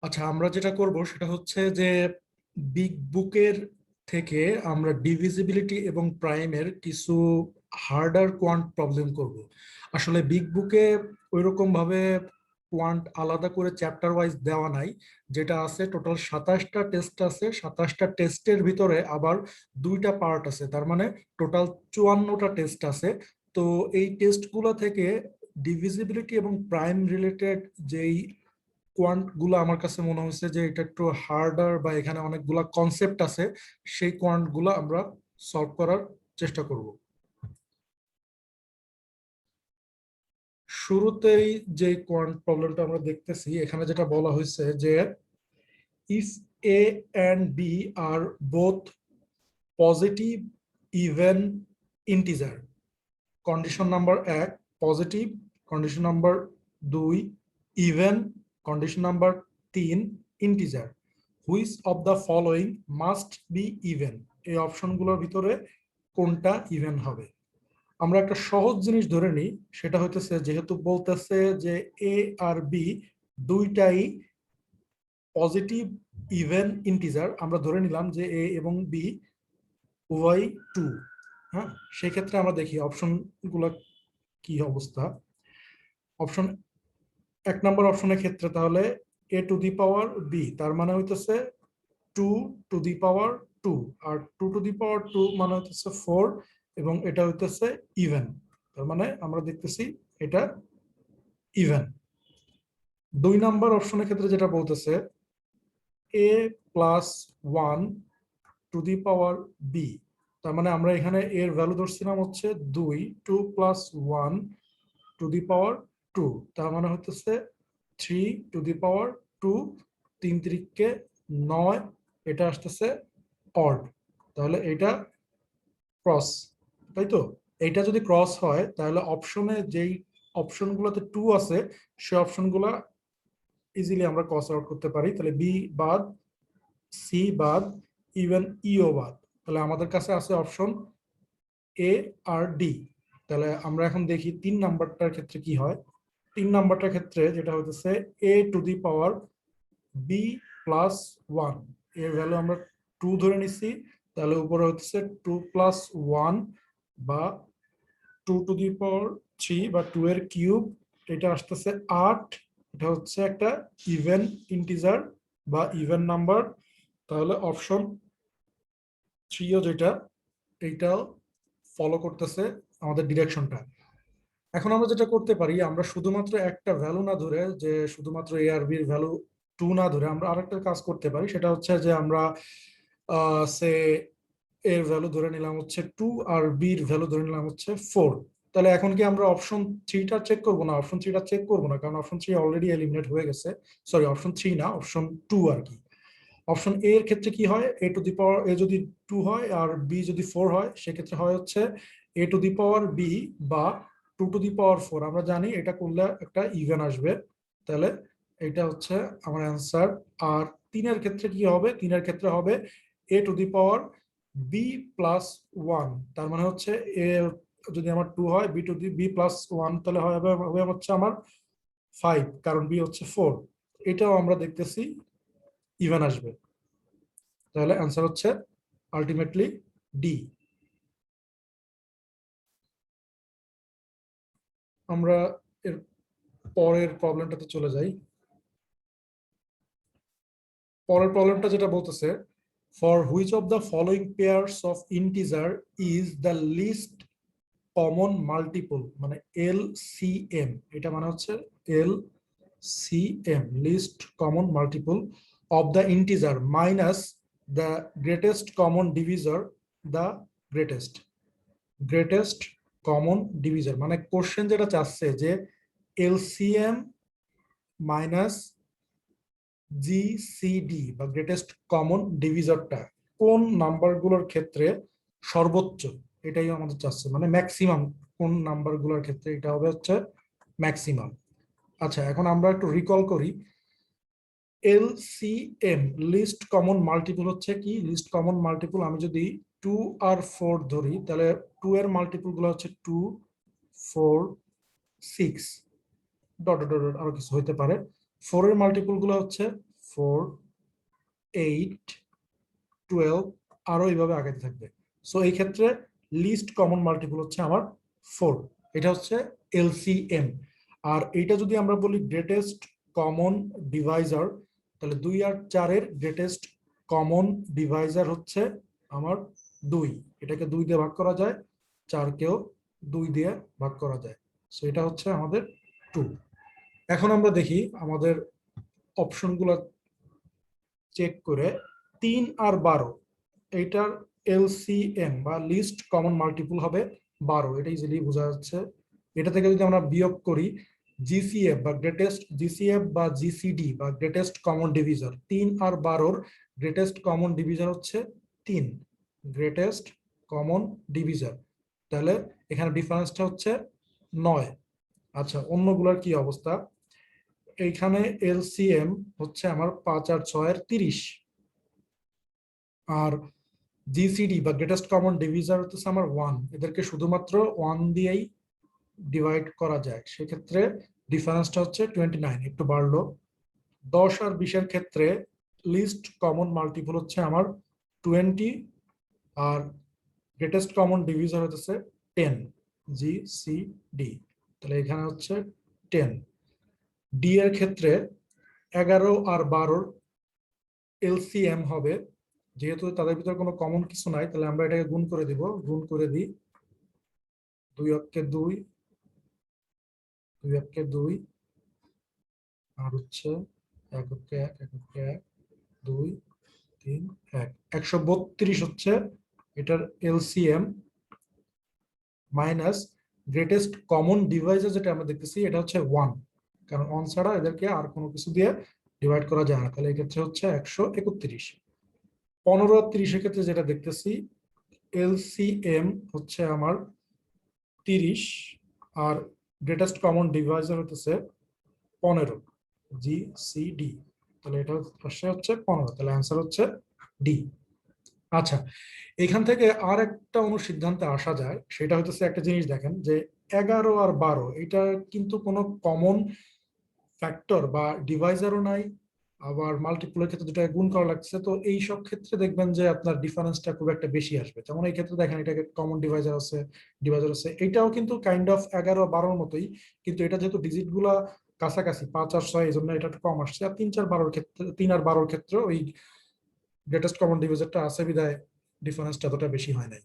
আচ্ছা, আমরা যেটা করব সেটা হচ্ছে যে বিগ বুকের থেকে আমরা ডিভিজিবিলিটি এবং প্রাইমের কিছু হার্ডার কোয়ান্ট প্রবলেম করব। আসলে বিগ বুকে ওইরকম ভাবে কোয়ান্ট আলাদা করে চ্যাপ্টার ওয়াইজ দেওয়া নাই। যেটা আছে টোটাল 27টা টেস্ট আছে, 27টা টেস্টের ভিতরে আবার 2টা পার্ট আছে, তার মানে টোটাল 54টা টেস্ট আছে। তো এই টেস্টগুলো থেকে ডিভিজিবিলিটি এবং প্রাইম রিলেটেড যেই কোয়ান্ট গুলো আমার কাছে মনে হচ্ছে যে এটা একটু হার্ডার, বা এখানে অনেকগুলা কনসেপ্ট আছে, সেই কোয়ান্ট গুলো আমরা সলভ করার চেষ্টা করব। শুরুতেই যে কোয়ান্ট প্রবলেমটা আমরা দেখতেছি, এখানে যেটা বলা হয়েছে যে if A and B are both positive even integer, condition number 1 positive, condition number 2 even, condition number 3 integer, which of the following must be even, এই অপশনগুলোর ভিতরে কোনটা ইভেন হবে। আমরা একটা সহজ জিনিস ধরে নিই, সেটা হইতেছে যেহেতু বলতেছে যে এ আর বি দুইটাই পজিটিভ ইভেন ইন্টিজার, আমরা ধরে নিলাম যে এ এবং বি উভয় 2। হ্যাঁ, সেক্ষেত্রে আমরা দেখি অপশন গুলা কি অবস্থা। অপশন 1 নম্বর অপশনের ক্ষেত্রে তাহলে এ টু দি পাওয়ার বি, তার মানে হইতেছে 2 two the power 2, R 2 two the পাওয়ার 2 মানে হইতেছে 4, এবং এটা হইতেছে ইভেন, তার মানে আমরা দেখতেছি এটা ইভেন। 2 নম্বর অপশনের ক্ষেত্রে যেটা বলতেছে A plus 1 to the power B, তার মানে আমরা এখানে এর ভ্যালু ধরছিলাম হচ্ছে 2, 2 + 1 টু দি পাওয়ার 2, তার মানে হচ্ছে 3 টু দি পাওয়ার 2, 3 × 3 = 9, এটা আসতেছে অড, তাহলে এটা ক্রস, তাই তো। এইটা যদি ক্রস হয় তাহলে অপশনে যেই অপশনগুলোতে 2 আছে সেই অপশনগুলো ইজিলি আমরা ক্রস আউট করতে পারি। তাহলে বি বাদ, সি বাদ, ইভেন ইও বাদ, তাহলে আমাদের কাছে আছে অপশন এ আর ডি। তাহলে আমরা এখন দেখি 3 নাম্বারটার ক্ষেত্রে কি হয়। 3 নাম্বারটার ক্ষেত্রে যেটা হচ্ছে A to the power B plus 1, এর ভ্যালু আমরা 2 ধরে নিচ্ছি, তাহলে উপরে হচ্ছে 2 + 1 বা 2 টু দি পাওয়ার 3 বা 2 এর কিউব, এটা আসতেছে 8, এটা হচ্ছে একটা ইভেন ইন্টিজার বা ইভেন নাম্বার, তাহলে অপশন 3ও যেটা এইটাও ফলো করতেছে আমাদের ডিরেকশনটা। এখন আমরা যেটা করতে পারি, আমরা শুধুমাত্র একটা ভ্যালু না ধরে, যে শুধুমাত্র এ আর বির ভ্যালু 2 না ধরে আমরা আরেকটা কাজ করতে পারি, সেটা হচ্ছে যে আমরা সে এর ভ্যালু ধরে নিলাম হচ্ছে 2 আর বির ভ্যালু ধরে নিলাম হচ্ছে 4। তাহলে এখন কি আমরা অপশন 3টা চেক করবো না? অপশন 3টা চেক করবো না, কারণ অপশন 3 অলরেডি এলিমিনেট হয়ে গেছে। সরি, অপশন 3 না, অপশন 2 আর কি। অপশন এ এর ক্ষেত্রে কি হয়, এ টু দি পাওয়ার এ যদি 2 হয় আর বি যদি 4 হয়, সেক্ষেত্রে হয় হচ্ছে A to the power B বা 2 টু দি পাওয়ার 4। আমরা জানি এটা করলে একটা ইভেন আসবে, তাহলে এটা হচ্ছে আমার অ্যান্সার। আর 3-এর ক্ষেত্রে কি হবে, 3-এর ক্ষেত্রে হবে A to the power B plus 1, তার মানে হচ্ছে এ যদি আমার 2 হয়, বি প্লাস 1, তাহলে হবে হচ্ছে আমার 5, কারণ বি হচ্ছে 4। এটাও আমরা দেখতেছি ইভেন আসবে, তাহলে অ্যান্সার হচ্ছে আলটিমেটলি ডি। আমরা এর পরের প্রবলেমটাতে চলে যাই। পরের প্রবলেমটা যেটা বলতেছে, for which of the following pairs of integer is the least common multiple, মানে এল সি এম, এটা মানে হচ্ছে L C M, least common multiple of the integer minus the greatest common divisor, the greatest greatest common divisor, মানে question যেটা চাচ্ছে যে LCM minus GCD বা greatest common ডিভিজরটা কোন নাম্বারগুলোর ক্ষেত্রে সর্বোচ্চ, এটাই আমাদের চাচ্ছে, মানে ম্যাক্সিমাম কোন নাম্বারগুলোর ক্ষেত্রে এটা হবে হচ্ছে ম্যাক্সিমাম। আচ্ছা, এখন আমরা একটু রিকল করি। এলসিএম লিস্ট কমন মাল্টিপল হচ্ছে কি, লিস্ট কমন মাল্টিপল আমি যদি 2 আর 4 ধরি, তাহলে 2 এর মাল্টিপল গুলো হচ্ছে 2, 4, 6, ডট ডট ডট আরো কিছু হইতে পারে। 4 এর মাল্টিপল গুলো হচ্ছে 4, 8, 12 আরো এইভাবে আগাতে থাকবে। সো এই ক্ষেত্রে লিস্ট কমন মাল্টিপল হচ্ছে আমার 4। এটা হচ্ছে এলসিএম। আর এইটা যদি আমরা বলি গ্রেটেস্ট কমন ডিভাইজার, তাহলে 2 আর 4 এর গ্রেটেস্ট কমন ডিভাইজার হচ্ছে আমার 2। এটাকে 2 দিয়ে ভাগ করা যায়, 4 কেও 2 দিয়ে ভাগ করা যায়। সো এটা হচ্ছে আমাদের 2। এখন আমরা দেখি আমাদের অপশনগুলো চেক করে 3 আর 12 এইটার এলসিএম বা লিস্ট কমন মাল্টিপল হবে 12। এটা ইজিলি বোঝা যাচ্ছে। এটা থেকে যদি আমরা বিয়োগ করি জিসিএফ বা গ্রেটেস্ট জিসিএফ বা জিসিডি বা গ্রেটেস্ট কমন ডিভিজার, 3 আর 12 গ্রেটেস্ট কমন ডিভিজার হচ্ছে 3, গ্রেটেস্ট কমন ডিভিজার। তাহলে এখানে ডিফারেন্সটা হচ্ছে 9। আচ্ছা, অন্যগুলোর কি অবস্থা? এইখানে এলসিএম হচ্ছে আমার 5 আর 6 এর 30, আর জিসিডি বা গ্রেটেস্ট কমন ডিভিজার হচ্ছে আমার 1। এদেরকে শুধুমাত্র 1 দিয়েই ডিভাইড করা যায়, সেক্ষেত্রে ডিফারেন্সটা হচ্ছে 29, একটু বাড়লো। 10 আর 20 এর ক্ষেত্রে লিস্ট কমন মাল্টিপল হচ্ছে আমার 20, আর গ্রেটেস্ট কমন ডিভিজার হচ্ছে 10, জিসিডি। তাহলে এখানে হচ্ছে 10। ডি এর ক্ষেত্রে 11 আর 12 এলসিএম হবে, যেহেতু তাদের ভিতরে কোনো কমন কিছু নাই, তাহলে আমরা এটাকে গুণ করে দিব। গুণ করে দিই, 2 অক্ষে 2, 2 অক্ষে 2, আর হচ্ছে 1 অক্ষে 1, 1 অক্ষে 1, 2, 3, 1, 132 হচ্ছে এটার LCM, minus greatest common Deviser যেটা আমরা দেখতেছি এটা হচ্ছে 1, কারণ 1 ছাড়া এদেরকে আর কোনো কিছু দিয়ে ডিভাইড করা যায় না। তাহলে এক্ষেত্রে হচ্ছে 131। 15 আর 30 এর ক্ষেত্রে যেটা দেখতেছি এলসিএম হচ্ছে আমার 30, আর গ্রেটেস্ট কমন ডিভাইজার হচ্ছে 15, জিসিডি। তাহলে এটা হচ্ছে 15, তাহলে অ্যান্সার হচ্ছে ডি। আচ্ছা, এখান থেকে আর একটা অনুসিদ্ধান্তে আসা যায়, সেটা হচ্ছে একটা জিনিস দেখেন যে 11 আর 12 এটা কিন্তু কোনো কমন ফ্যাক্টর বা ডিভাইজারও নাই, আবার মাল্টিপলের ক্ষেত্রে দুটাকে গুণ করা লাগছে। তো এই সব ক্ষেত্রে দেখবেন যে আপনার ডিফারেন্সটা খুব একটা বেশি আসবে। যেমন এই ক্ষেত্রে দেখেন এটাকে কমন ডিভাইজার আছে এটাও কিন্তু কাইন্ড অফ 11 12 মতোই, কিন্তু এটা যেহেতু ডিজিট গুলা কাছাকাছি 5 আর 6, এই জন্য এটা একটু কম আসছে। আর 3 আর 12 ক্ষেত্রে ওই গ্রেটেস্ট কমন ডিভাইজারটা আছে বিধায় ডিফারেন্সটা এতটা বেশি হয় নাই।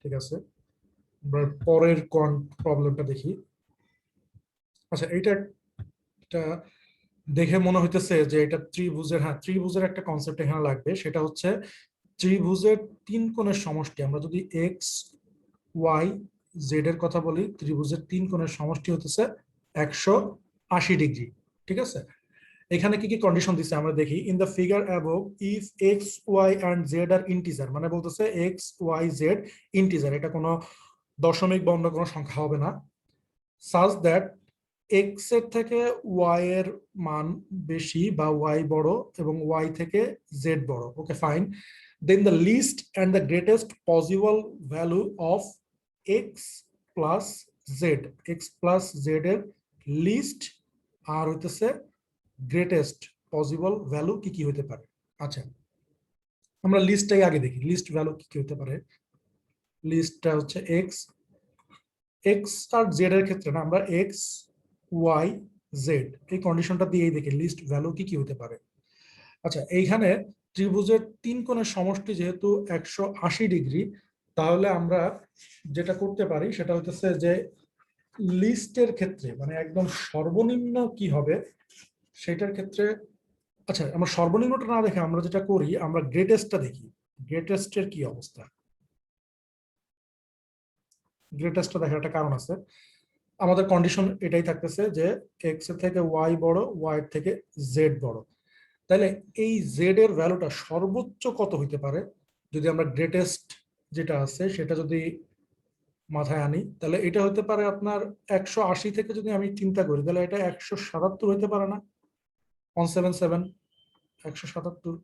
ঠিক আছে, আমরা পরের প্রবলেমটা দেখি। আচ্ছা, এটা দেখে মনে হইতেছে যে এটা ত্রিভুজের, হ্যাঁ ত্রিভুজের একটা কনসেপ্ট এখানে লাগবে। সেটা হচ্ছে ত্রিভুজের 3 কোণের সমষ্টি। আমরা যদি এক্স ওয়াই জেড এর কথা বলি, ত্রিভুজের 3 কোণের সমষ্টি হতেছে 180 ডিগ্রি। ঠিক আছে, এখানে কি কি কন্ডিশন দিচ্ছে আমরা দেখি। In the figure above if X Y and Z are integer, মানে বলতেছে এক্স ওয়াই জেড ইন্টিজার, এটা কোনো দশমিক বা অন্য কোনো সংখ্যা হবে না, সাজ দ্যাট এক্স এর থেকে ওয়াই এর মান বেশি বা ওয়াই বড় এবং ওয়াই থেকে জেড বড়। Okay fine, then the least and the greatest possible value of X plus Z, X plus Z এর লিস্ট আর হইতেছে গ্রেটেস্ট পসিবল ভ্যালু কি কি হতে পারে। আচ্ছা, আমরা লিস্টটাই আগে দেখি, লিস্ট ভ্যালু কি কি হতে পারে। লিস্টটা হচ্ছে এক্স, এক্স আর জেড এর ক্ষেত্রে না, আমরা এক্স ওয়াই জেড এই কন্ডিশনটা দিয়েই দেখি লিস্ট ভ্যালু কি কি হতে পারে। আচ্ছা, এইখানে ত্রিভুজের 3 কোণের সমষ্টি যেহেতু 180 ডিগ্রি, তাহলে আমরা যেটা করতে পারি সেটা হচ্ছে যে লিস্টের ক্ষেত্রে মানে একদম সর্বনিম্ন কি হবে সেটার ক্ষেত্রে, আচ্ছা আমরা সর্বনিম্নটা না দেখে আমরা যেটা করি আমরা গ্রেটেস্টটা দেখি। গ্রেটেস্টের কি অবস্থা, গ্রেটেস্টটা দেখার একটা কারণ আছে। আমাদের কন্ডিশন এটাই থাকতেছে যে এক্স এর থেকে ওয়াই বড়, ওয়াই এর থেকে জেড বড়। তাহলে এই জেড এর ভ্যালুটা সর্বোচ্চ কত হইতে পারে যদি আমরা গ্রেটেস্ট যেটা আছে সেটা যদি মাথায় আনি, তাহলে এটা হতে পারে আপনার 180 থেকে যদি আমি চিন্তা করি তাহলে এটা 177 হইতে পারে না, 177, 177।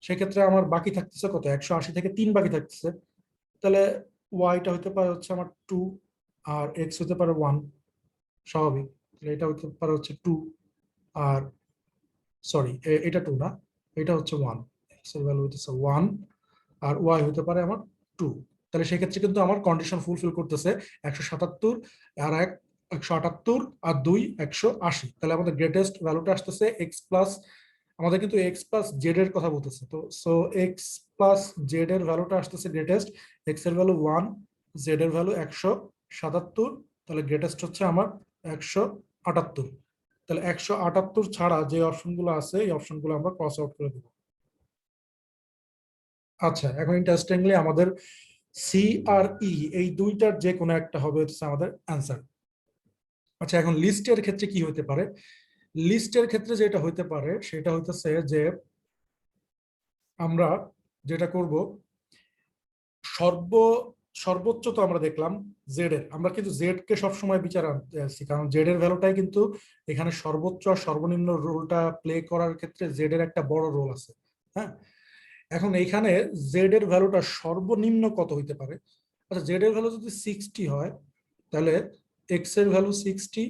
সেক্ষেত্রে আমার বাকি থাকতেছে কত, 180 থেকে 3 বাকি থাকতেছে। তাহলে ওয়াইটা হতে পারে হচ্ছে আমার 2, আর এক্স হতে পারে 1, স্বাভাবিক। তাহলে এটা হতে পারে হচ্ছে 2, আর সরি এটা 2 না, এটা হচ্ছে 1, এক্স এর ভ্যালু হচ্ছে 1 আর ওয়াই হতে পারে আমার 2। তাহলে সেক্ষেত্রে কিন্তু আমার কন্ডিশন ফুলফিল করতেছে 177 আর 178 আর 2 180। তাহলে আমাদের গ্রেটেস্ট ভ্যালুটা আসতেছে এক্স প্লাস, আমাদের কিন্তু এক্স প্লাস জেড এর কথা বলতেছে, তো সো এক্স প্লাস জেড এর ভ্যালুটা আসতেছে গ্রেটেস্ট, এক্স এর ভ্যালু 1, জেড এর ভ্যালু 177, তাহলে গ্রেটেস্ট হচ্ছে আমার 178। তাহলে 178 ছাড়া যে অপশনগুলো আছে এই অপশনগুলো আমরা ক্রস আউট করে দেবো। আচ্ছা, এখন ইন্টারেস্টিংলি আমাদের সি আর ই এই দুইটার যে কোনো একটা হবে হচ্ছে আমাদের অ্যান্সার। আচ্ছা, এখন লিস্টের ক্ষেত্রে কি হতে পারে? লিস্টের ক্ষেত্রে যেটা হইতে পারে সেটা হইতেছে যে আমরা যেটা করব, সর্ব সর্বোচ্চ তো আমরা দেখলাম জেড এর, আমরা কিন্তু জেড কে সবসময় বিচার আনতে আসছি, কারণ জেড এর ভ্যালুটাই কিন্তু এখানে সর্বোচ্চ আর সর্বনিম্ন রোলটা প্লে করার ক্ষেত্রে জেড এর একটা বড় রোল আছে। হ্যাঁ, এখন এইখানে জেড এর ভ্যালুটা সর্বনিম্ন কত হইতে পারে? আচ্ছা, জেড এর ভ্যালু যদি 60 হয় তাহলে এক্স এর ভ্যালু 60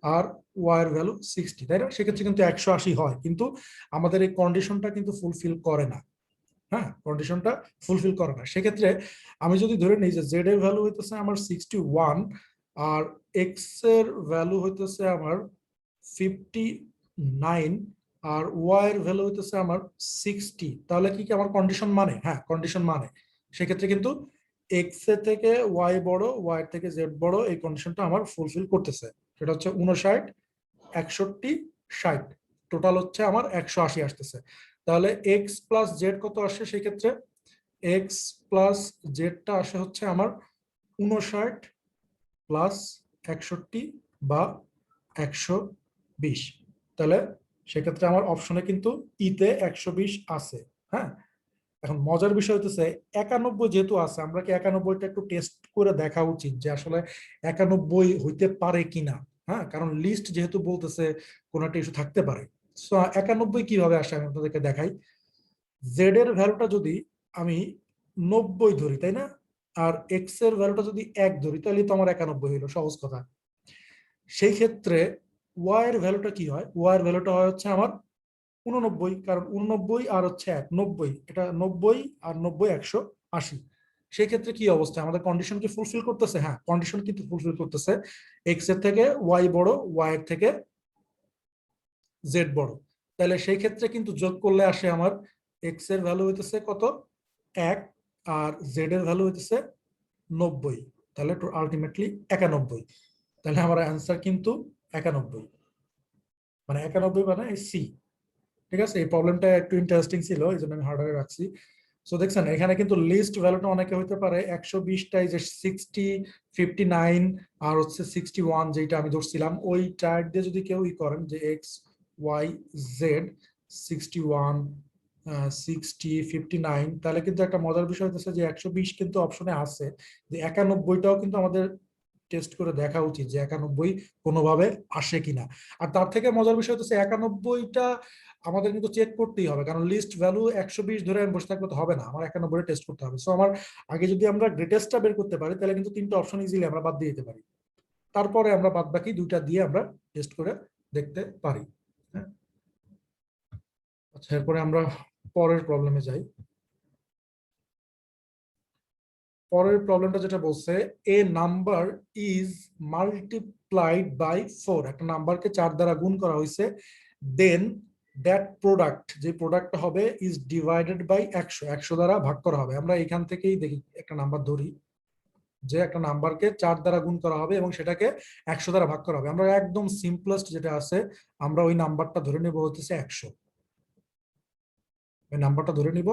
আর ওয়াই এর ভ্যালু 60, তাই না? সেক্ষেত্রে কিন্তু 180 হয়, কিন্তু আমাদের এই কন্ডিশনটা কিন্তু ফুলফিল করে না। হ্যাঁ, কন্ডিশনটা ফুলফিল করে না। সেক্ষেত্রে আমি যদি ধরে নিই যে জেড এর ভ্যালু হইতেছে আমার 61 আর এক্স এর ভ্যালু হইতেছে আমার 59 আর ওয়াই এর ভ্যালু হইতেছে আমার 60, তাহলে কি কি আমার কন্ডিশন মানে? হ্যাঁ, কন্ডিশন মানে। সেক্ষেত্রে কিন্তু এক্স এর থেকে ওয়াই বড়, ওয়াই এর থেকে জেড বড়, এই কন্ডিশনটা আমার ফুলফিল করতেছে। সেটা হচ্ছে 59, 61, 60, টোটাল হচ্ছে আমার 180 আসতেছে। তাহলে এক্স প্লাস জেড কত আসে সেই ক্ষেত্রে? এক্স প্লাস জেডটা আসে হচ্ছে আমার 59 প্লাস 61 বা 120। তাহলে সেক্ষেত্রে আমার অপশনে কিন্তু ইতে 120 আছে। হ্যাঁ, এখন মজার বিষয় হচ্ছে 91 যেহেতু আছে, আমরা কি 91টা একটু টেস্ট করে দেখা উচিত যে আসলে 91 হইতে পারে কিনা। হ্যাঁ, কারণ লিস্ট যেহেতু বলতেছে কোনো একটা ইস্যু থাকতে পারে। সো 91 কিভাবে আসে আমি আপনাদেরকে দেখাই। জেড এর ভ্যালুটা যদি আমি 90 ধরি, তাই না, আর এক্স এর ভ্যালুটা যদি 1 ধরি, তাহলে তো আমার 91 হইলো, সহজ কথা। সেই ক্ষেত্রে ওয়াই এর ভ্যালুটা কি হয়? ওয়াই এর ভ্যালুটা হয় হচ্ছে আমার 89, কারণ 89 আর হচ্ছে 1 90, এটা 90 আর 90 180। সেই ক্ষেত্রে কি অবস্থা, আমাদের কন্ডিশন কি ফুলফিল করতেছে? হ্যাঁ, কন্ডিশন কিন্তু ফুলফিল করতেছে। এক্স এর থেকে ওয়াই বড়, ওয়াই এর থেকে জেড বড়। তাহলে সেই ক্ষেত্রে কিন্তু যোগ করলে আসে আমার এক্স এর ভ্যালু হইতেছে কত? 1 আর জেড এর ভ্যালু হইতেছে 90, তাহলে আলটিমেটলি 91। তাহলে আমার অ্যান্সার কিন্তু 91, মানে 91 মানে সি। ঠিক আছে, এই প্রবলেমটা একটু ইন্টারেস্টিং ছিল, এই জন্য আমি হার্ডারে রাখছি। সো দেখছেন এখানে কিন্তু লিস্ট ভ্যালুটা অনেকে হইতে পারে 120টাই, যে 60, 59 আর হচ্ছে 61 যেটা আমি ধরছিলাম, ওই টাইপ দিয়ে যদি কেউ করেন যে এক্স ওয়াই জেড 61, 60, 59, তাহলে কিন্তু একটা মজার বিষয় হচ্ছে যে 120 কিন্তু অপশনে আছে, যে 91টাও কিন্তু আমাদের টেস্ট করে দেখা উচিত যে 91 কোনোভাবে আসে কিনা। আর তার থেকে মজার বিষয় হচ্ছে 91টা আমাদের কিন্তু চেক করতেই হবে, কারণ লিস্ট ভ্যালু 120 ধরে আমি বসে থাকলে তো হবে না, আমার 91 টেস্ট করতে হবে। সো আমার আগে যদি আমরা গ্রেটেস্টটা বের করতে পারি তাহলে কিন্তু 3টা অপশন ইজিলি আমরা বাদ দিয়ে দিতে পারি, তারপরে আমরা বাদ বাকি 2টা দিয়ে আমরা টেস্ট করে দেখতে পারি। হ্যাঁ, আচ্ছা, এরপরে আমরা পরের প্রবলেমে যাই। পরের প্রবলেমটা যেটা বলছে, এ নাম্বার ইজ মাল্টিপ্লাইড বাই 4, একটা নাম্বারকে 4 দ্বারা গুণ করা হয়েছে, দেন দ্যাট প্রোডাক্ট, যে প্রোডাক্টটা হবে, ইজ ডিভাইডেড বাই 100, 100 দ্বারা ভাগ করা হবে। আমরা এখান থেকেই দেখি একটা নাম্বার ধরি, যে একটা নাম্বারকে 4 দ্বারা গুণ করা হবে এবং সেটাকে 100 দ্বারা ভাগ করা হবে। আমরা একদম সিম্পলেস্ট যেটা আছে, আমরা ওই নাম্বারটা ধরে নেব হচ্ছে 100। ওই নাম্বারটা ধরে নিব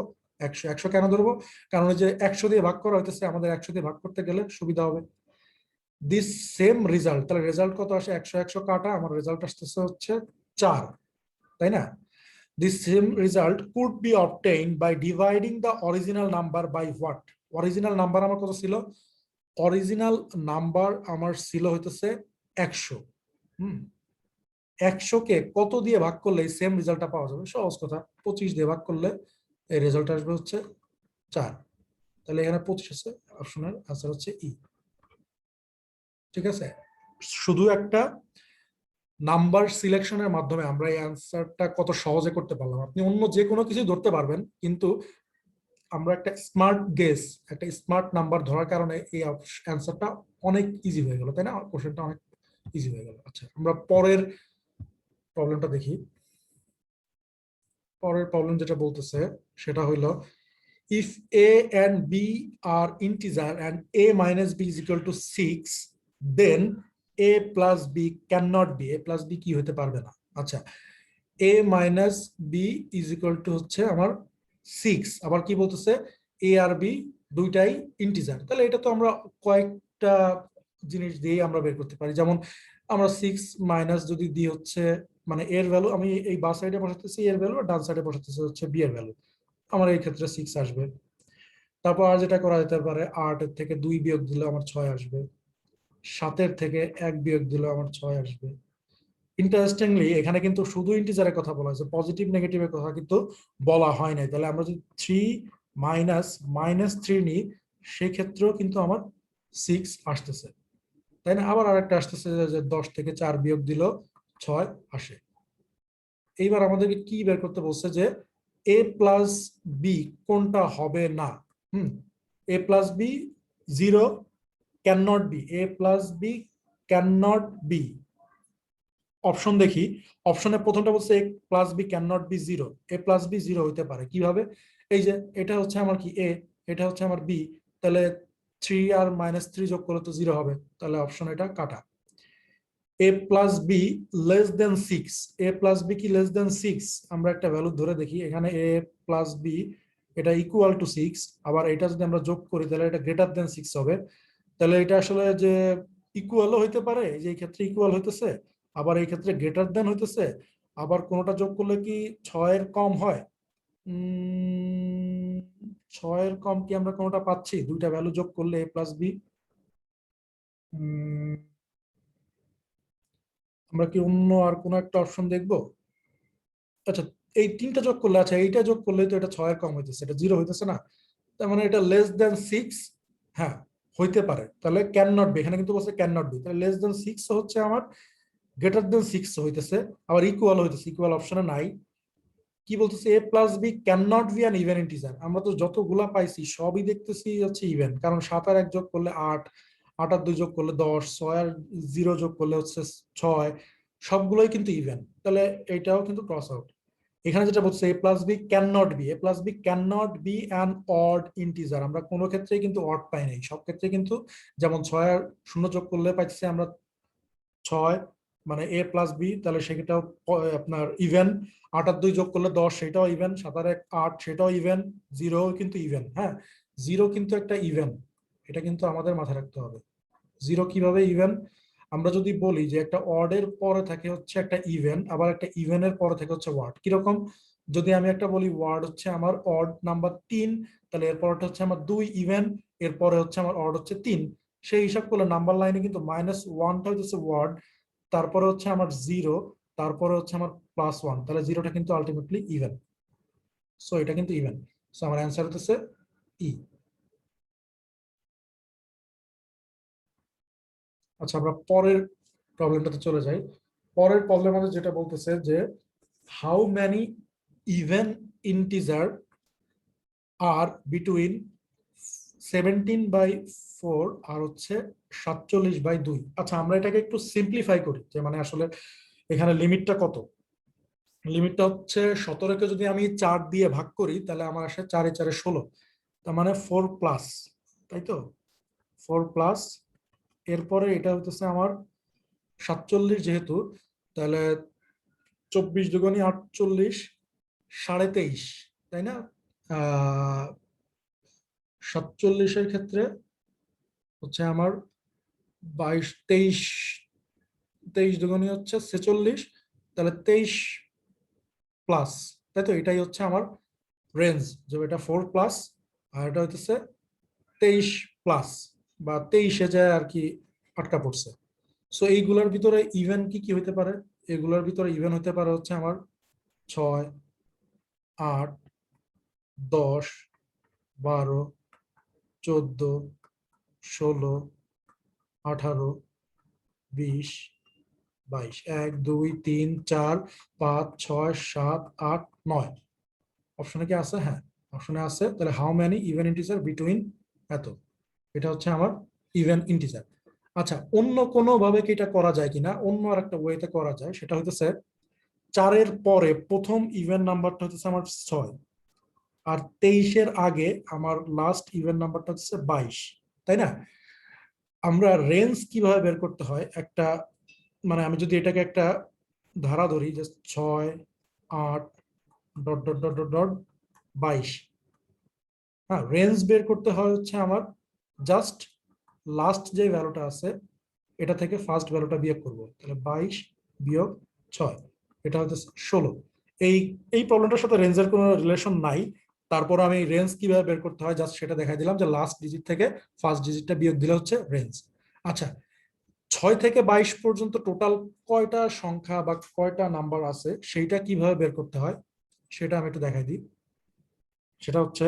100। 100 কেন ধরবো? কারণ ওই যে 100 দিয়ে ভাগ করা হইতেছে, আমাদের 100 দিয়ে ভাগ করতে গেলে সুবিধা হবে। দিস সেম রেজাল্ট, তাহলে রেজাল্ট কত আসে? 100 100 কাটা, আমার রেজাল্ট আসতেছে হচ্ছে 4, তাই না? This same result could be obtained by dividing the original number by what? Original number আমার কত ছিল? অরিজিনাল নাম্বার আমার ছিল হইতেছে 100। হুম, 100 কে কত দিয়ে ভাগ করলে এই সেম রেজাল্টটা পাওয়া যাবে? সহজ কথা, 25 দিয়ে ভাগ করলে এই রেজাল্ট আসবে হচ্ছে 4। তাহলে এখানে 25 আছে, অপশনের আনসার হচ্ছে ই। ঠিক আছে, শুধু একটা নাম্বার সিলেকশনের মাধ্যমে আমরা এই অ্যান্সারটা কত সহজে করতে পারলাম। আপনি অন্য যে কোনো কিছু ধরতে পারবেন, কিন্তু আমরা একটা স্মার্ট গেস, একটা স্মার্ট নাম্বার ধরার কারণে এই অ্যান্সারটা অনেক ইজি হয়ে গেল, তাই না? কোশ্চেনটা অনেক ইজি হয়ে গেল। আচ্ছা, আমরা পরের প্রবলেমটা দেখি। পরের প্রবলেম যেটা বলতেছে সেটা হলো, if a and b are integer and a minus b is equal to 6, then a plus b cannot be, a plus b কি হতে পারবে না। আচ্ছা, a minus b is equal to হচ্ছে আমার 6, আবার কি বলতেছে, a আর b দুইটাই ইন্টিজার, তাহলে এটা তো আমরা কয়েকটা জিনিস দিয়ে আমরা বের করতে পারি। যেমন আমরা 6 মাইনাস যদি দিই হচ্ছে, মানে এর ভ্যালু আমি এই বাঁ সাইডে বসাতেছি এর ভ্যালু, আর ডান সাইডে বসাতেছি হচ্ছে বি এর ভ্যালু, আমার এই ক্ষেত্রে 6 আসবে। তারপর আর যেটা করা যেতে পারে, 8 এর থেকে 2 বিয়োগ দিলে আমার 6 আসবে, 7 এর থেকে 1 বিয়োগ দিলে আমার 6 আসবে। ইন্টারেস্টিংলি এখানে কিন্তু শুধু ইন্টিজারের কথা বলা হয়েছে, পজিটিভ নেগেটিভের কথা কিন্তু বলা হয় নাই। তাহলে আমরা যদি 3 মাইনাস -3 নিই, সেক্ষেত্রেও কিন্তু আমার 6 আসতেছে, তাই না? আবার আরেকটা আসতেছে যে 10 থেকে 4 বিয়োগ দিলেও 6 আসে। এইবার আমাদেরকে কি বের করতে বলছে, যে a প্লাস বি কোনটা হবে না। a plus B 0 can not be, a plus B can not be. Option দেখি, অপশনের প্রথমটা বলছে a plus B can not be 0, a plus B 0 হইতে পারে কিভাবে? এই যে এটা হচ্ছে আমার কি a, এটা হচ্ছে আমার b, তাহলে 3 আর -3 যোগ করলে তো 0 হবে, তাহলে অপশন এটা কাটা। a plus B less than 6, a plus B কি লেস দেন 6? আমরা একটা ভ্যালু ধরে দেখি, এখানে a প্লাস বি এটা ইকুয়াল টু 6, আবার এটা যদি আমরা যোগ করি তাহলে এটা গ্রেটার দেন 6 হবে। তাহলে এটা আসলে যে ইকুয়ালও হইতে পারে, যে এই ক্ষেত্রে ইকুয়াল হইতেছে, আবার এই ক্ষেত্রে গ্রেটার দেন হইতেছে, আবার কোনোটা যোগ করলে কি 6 এর কম হয়? 6 এর কম কি আমরা কোনোটা পাচ্ছি? দুইটা ভ্যালু যোগ করলে a প্লাস বি, আমরা কি অন্য আর কোনো একটা অপশন দেখবো? আচ্ছা, এই তিনটা যোগ করলে, আচ্ছা এইটা যোগ করলে তো এটা 6 এর কম হইতেছে, এটা 0 হইতেছে না, তার মানে এটা লেস দেন 6। হ্যাঁ, হইতে পারে, তাহলে ক্যান নট বি, এখানে কিন্তু বলছে ক্যান নট বি, তাহলে লেস দেন 6 হচ্ছে আমার, গ্রেটার দেন 6 হইতেছে, আবার ইকুয়াল হইতেছে, ইকুয়াল অপশনে নাই। কি বলতেছে, A plus B can not be an even integer. আমরা তো যতগুলা পাইছি সবই দেখতেছি হচ্ছে ইভেন, কারণ 7 আর 1 যোগ করলে 8, 8 আর 2 যোগ করলে 10, 6 আর 0 যোগ করলে হচ্ছে 6, সবগুলোই কিন্তু ইভেন, তাহলে এটাও কিন্তু ক্রস আউট। এখানে যেটা বলছে A plus B can not be, A plus B can not be an odd integer, আমরা কোনো ক্ষেত্রেই কিন্তু অড পাই নাই, সব ক্ষেত্রে কিন্তু, যেমন 6 আর 0 যোগ করলে পাইছি আমরা 6, মানে এ প্লাস বি, তাহলে সেটাও আপনার ইভেন। 8 আর 2 যোগ করলে 10, সেটাও ইভেন। 7 আর 1 8, সেটাও ইভেন। 0 কিন্তু ইভেন। হ্যাঁ, 0 কিন্তু একটা ইভেন, এটা কিন্তু আমাদের মাথায় রাখতে হবে। 0 কিভাবে ইভেন? আমরা যদি বলি যে একটা অড এর পরে থাকে হচ্ছে একটা ইভেন, আবার একটা ইভেনের পরে থাকে হচ্ছে ওয়ার্ড, কিরকম? যদি আমি একটা বলি ওয়ার্ড হচ্ছে আমার অড নাম্বার 3, তাহলে এরপরটা হচ্ছে আমার 2 ইভেন, এরপরে হচ্ছে আমার অড হচ্ছে 3, সেই হিসাব করলে নাম্বার লাইনে কিন্তু -1টা হচ্ছে ওয়ার্ড, তারপরে হচ্ছে আমার 0, তারপরে হচ্ছে আমার +1, তাহলে 0টা কিন্তু আলটিমেটলি ইভেন। সো এটা কিন্তু ইভেন, সো আমার অ্যান্সার হচ্ছে ই। আচ্ছা, আমরা পরের প্রবলেমটাতে চলে যাই। পরের প্রবলেম আমাদের যেটা বলতেছে যে how many even integer are between 17/4 আর হচ্ছে 47/2। আচ্ছা, আমরা এটাকে একটু সিম্পলিফাই করি, যে মানে আসলে এখানে লিমিটটা কত। লিমিটটা হচ্ছে 17কে যদি আমি 4 দিয়ে ভাগ করি তাহলে আমার আসে 4 এ 4 16, তার মানে 4 প্লাস, তাই তো? 4 প্লাস, এরপরে এটা হচ্ছে আমার 47 যেহেতু, তাহলে 24 দুগুণী 48, 23.5, তাই না? 47-এর ক্ষেত্রে হচ্ছে আমার 22 23, 23 দুগুণী হচ্ছে 46, তাহলে 23 প্লাস, তাই তো? এটাই হচ্ছে আমার রেঞ্জ, যে এটা 4 প্লাস আর এটা হইতেছে 23 প্লাস, বা 23-এ যায় আর কি আটকা পড়ছে। সো এইগুলোর ভিতরে ইভেন কি কি হইতে পারে? এগুলোর ভিতরে ইভেন হইতে পারে হচ্ছে আমার 6, 8, 10, 12, 14, 16, 18, 20, 22 1 2 3 4 5 6 7 8 9 অপশনে কি আছে? হ্যাঁ, অপশনে আছে। তাহলে how many even integer between এত, এটা হচ্ছে আমার ইভেন ইন্টিজার। আচ্ছা, অন্য কোনো ভাবে কি এটা করা যায় কিনা? অন্য আর একটা ওয়েতে করা যায়, সেটা হইতেছে 4-এর পরে প্রথম ইভেন নাম্বারটা হচ্ছে আমার 6, আর 23-এর আগে আমার লাস্ট ইভেন নাম্বারটা হচ্ছে 22, তাই না? আমরা রেঞ্জ কিভাবে বের করতে হয়, একটা মানে আমি যদি এটাকে একটা ধারা ধরি যে 6 8 dot dot dot dot dot 22, হ্যাঁ, রেঞ্জ বের করতে হয় হচ্ছে আমার জাস্ট লাস্ট যে ভ্যালুটা আছে এটা থেকে ফার্স্ট ভ্যালুটা বিয়োগ করব, তাহলে 22 বিয়োগ 6, এটা হচ্ছে 16। এই এই প্রবলেমটার সাথে রেঞ্জের কোনো রিলেশন নাই, তারপর আমি রেঞ্জ কিভাবে বের করতে হয় জাস্ট সেটা দেখাই দিলাম, যে লাস্ট ডিজিট থেকে ফার্স্ট ডিজিটটা বিয়োগ দিলে হচ্ছে রেঞ্জ। আচ্ছা, 6 থেকে 22 পর্যন্ত টোটাল কয়টা সংখ্যা বা কয়টা নাম্বার আছে সেইটা কিভাবে বের করতে হয় সেটা আমি একটু দেখাই দিই। সেটা হচ্ছে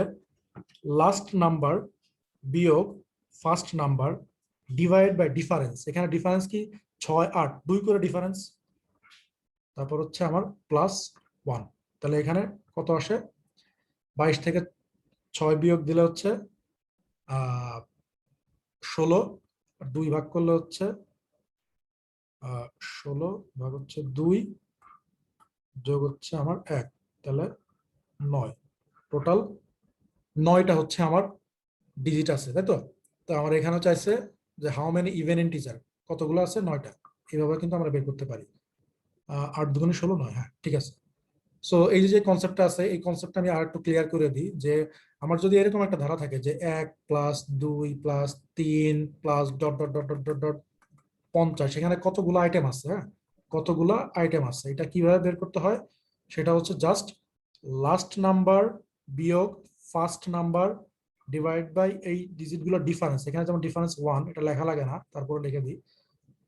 লাস্ট নাম্বার বিয়োগ first number divide by difference. এখানে ডিফারেন্স কি? 6 8 2 করে ডিফারেন্স, তারপর হচ্ছে আমার প্লাস 1। তাহলে এখানে কত আসে? 22 থেকে 6 বিয়োগ দিলে হচ্ছে 16, 2 ভাগ করলে হচ্ছে 16 ভাগ হচ্ছে 2 যোগ হচ্ছে আমার 1, তাহলে 9। টোটাল 9টা হচ্ছে আমার ডিজিট আছে, তাই তো? তো আমার এখানে চাইছে যে হাউ মেনি ইভেন ইন্টিজার, কতগুলো আছে? 9টা। এইভাবে কিন্তু আমরা বের করতে পারি। 8 দুগুণে 16 9, হ্যাঁ ঠিক আছে। সো এই যে কনসেপ্টটা আছে, এই কনসেপ্টটা আমি আর একটু ক্লিয়ার করে দিই, যে আমার যদি এরকম একটা ধারা থাকে যে 1 plus 2 plus 3 plus dot dot dot dot dot dot 50, সেখানে কতগুলো আইটেম আছে? হ্যাঁ, কতগুলো আইটেম আছে, এটা কিভাবে বের করতে হয় সেটা হচ্ছে জাস্ট লাস্ট নাম্বার বিয়োগ ফার্স্ট নাম্বার ডিভাইড বাই এই ডিজিট গুলো ডিফারেন্স। এখানে যেমন ডিফারেন্স 1, এটা লেখা লাগে না, তারপরে লিখে দিই।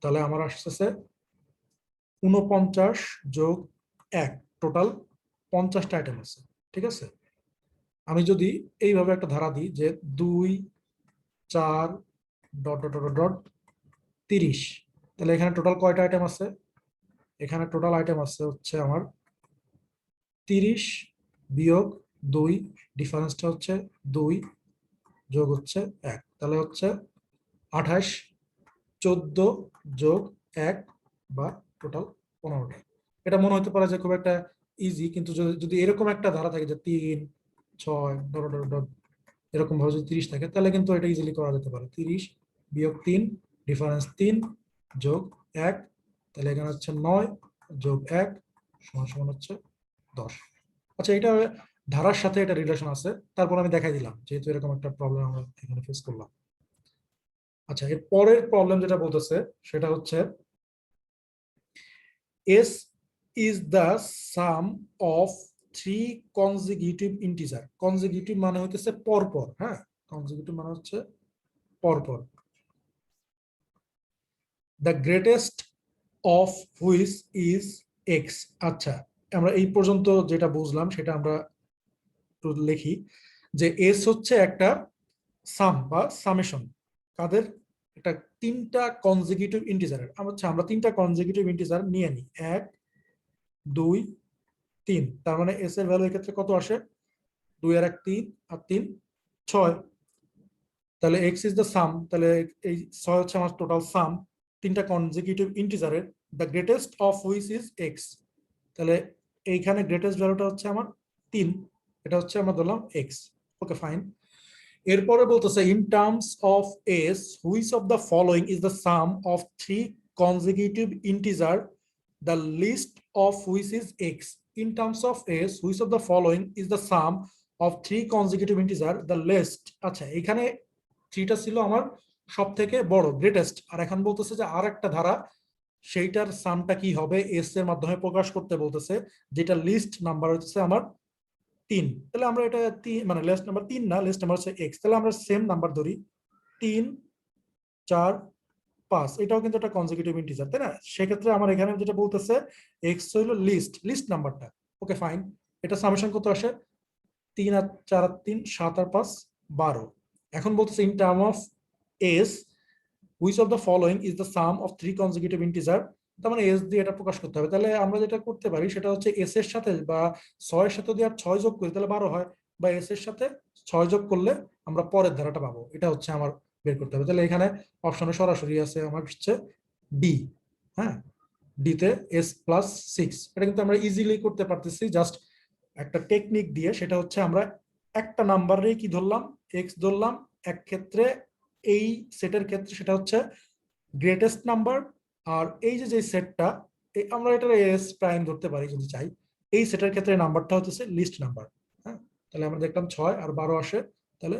তাহলে আমার আসতেছে 49 যোগ 1, টোটাল 50টা আইটেম আছে, ঠিক আছে? আমি যদি এইভাবে একটা ধারা দিই যে 2 4 ডট ডট ডট ডট 30, তাহলে এখানে টোটাল কয়টা আইটেম আছে? এখানে টোটাল আইটেম আছে হচ্ছে আমার 30 বিয়োগ 2, ডিফারেন্সটা হচ্ছে 2 যোগ হচ্ছে 1, তাহলে হচ্ছে 28, 14 যোগ 1 বা টোটাল 15টা। এটা মনে হতে পারে যে খুব একটা ইজি, কিন্তু যদি এরকম একটা ধারা থাকে যে 3 6 ডট ডট ডট এরকম ভাবে যদি 30 থাকে, তাহলে কিন্তু এটা ইজিলি করা যেতে পারে। 30 বিয়োগ 3 ডিফারেন্স 3 যোগ 1, তাহলে এখানে হচ্ছে 9 যোগ 1 সমান সমান হচ্ছে 10। আচ্ছা, এটা ধারার সাথে এটা রিলেশন আছে, তারপর আমি দেখাই দিলাম যেহেতু এরকম একটা প্রবলেম আমরা এখানে ফেস করলাম। আচ্ছা, এর পরের প্রবলেম যেটা বলতেছে সেটা হচ্ছে s is the sum of 3 consecutive integer। consecutive মানে হচ্ছে পরপর, হ্যাঁ, consecutive মানে হচ্ছে পরপর। the greatest of which is x। আচ্ছা, আমরা এই পর্যন্ত যেটা বুঝলাম সেটা আমরা একটু লিখি, যে s হচ্ছে একটা সাম বা সামেশন, কাদের? এটা 3টা কনজিকিউটিভ ইন্টিজারের। আমরা 3টা কনজিকিউটিভ ইন্টিজার নিয়ে নিই, 1 2 3, তার মানে s এর ভ্যালু এক্ষেত্রে কত আসে? 2 আর 1 3 আর 3 6, তাহলে x ইজ দ্য সাম, তাহলে এই 6 হচ্ছে আমার টোটাল সাম 3টা কনজিকিউটিভ ইন্টিজারের, the greatest of which is x। তাহলে এইখানে গ্রেটেস্ট ভ্যালুটা হচ্ছে আমার 3, এটা হচ্ছে আমরা ধরলাম x। ওকে ফাইন। এরপরে বলতেছে in terms of s which of the following is the sum of 3 consecutive integer the least of which is x। In terms of s which of the following is the sum of 3 consecutive integer the least. আচ্ছা, এখানে 3টা ছিল আমার সব থেকে বড় greatest, আর এখন বলতেছে যে আর একটা ধারা সেইটার সামটা কি হবে এস এর মাধ্যমে প্রকাশ করতে বলতেছে, যেটা লিস্ট নাম্বার হচ্ছে আমার 3। তাহলে আমরা এটা মানে লিস্ট নাম্বার 3 না, লিস্ট নাম্বার হচ্ছে এক্স। তাহলে আমরা সেম নাম্বার ধরি 3 4 5, এটাও কিন্তু একটা কনজিকিউটিভ ইন্টিজার, তাই না? সেক্ষেত্রে আমার এখানে যেটা বলতেছে এক্স হইলো লিস্ট নাম্বারটা। Okay fine. এটা সামেশন কত আসে? 3 আর 4 আর 3 7 আর 5 12। এখন বলতেছে in term of S which of the following is the sum of 3 consecutive integer তার মানে এস দিয়ে এটা প্রকাশ করতে হবে। তাহলে আমরা যেটা করতে পারি সেটা হচ্ছে এস এর সাথে বা 6 এর সাথে যদি আর 6 যোগ করি তাহলে 12 হয়, বা এস এর সাথে 6 যোগ করলে আমরা পরের ধারাটা পাবো। এটা হচ্ছে আমার বের করতে হবে। তাহলে এখানে অপশনে সরাসরি আছে আমার হচ্ছে ডি। হ্যাঁ, ডিতে s+6। এটা কিন্তু আমরা ইজিলি করতে পারতেছি জাস্ট একটা টেকনিক দিয়ে। সেটা হচ্ছে আমরা একটা নাম্বারেই কি ধরলাম, এক্স ধরলাম। এক ক্ষেত্রে এই সেটের ক্ষেত্রে সেটা হচ্ছে গ্রেটেস্ট নাম্বার, আর এই যে সেটটা আমরা এটা এস প্রাইম ধরতে পারি যদি চাই। এই সেটের ক্ষেত্রে নাম্বারটা হচ্ছে লিস্ট নাম্বার। হ্যাঁ, তাহলে আমরা দেখলাম 6 আর 12 আসে, তাহলে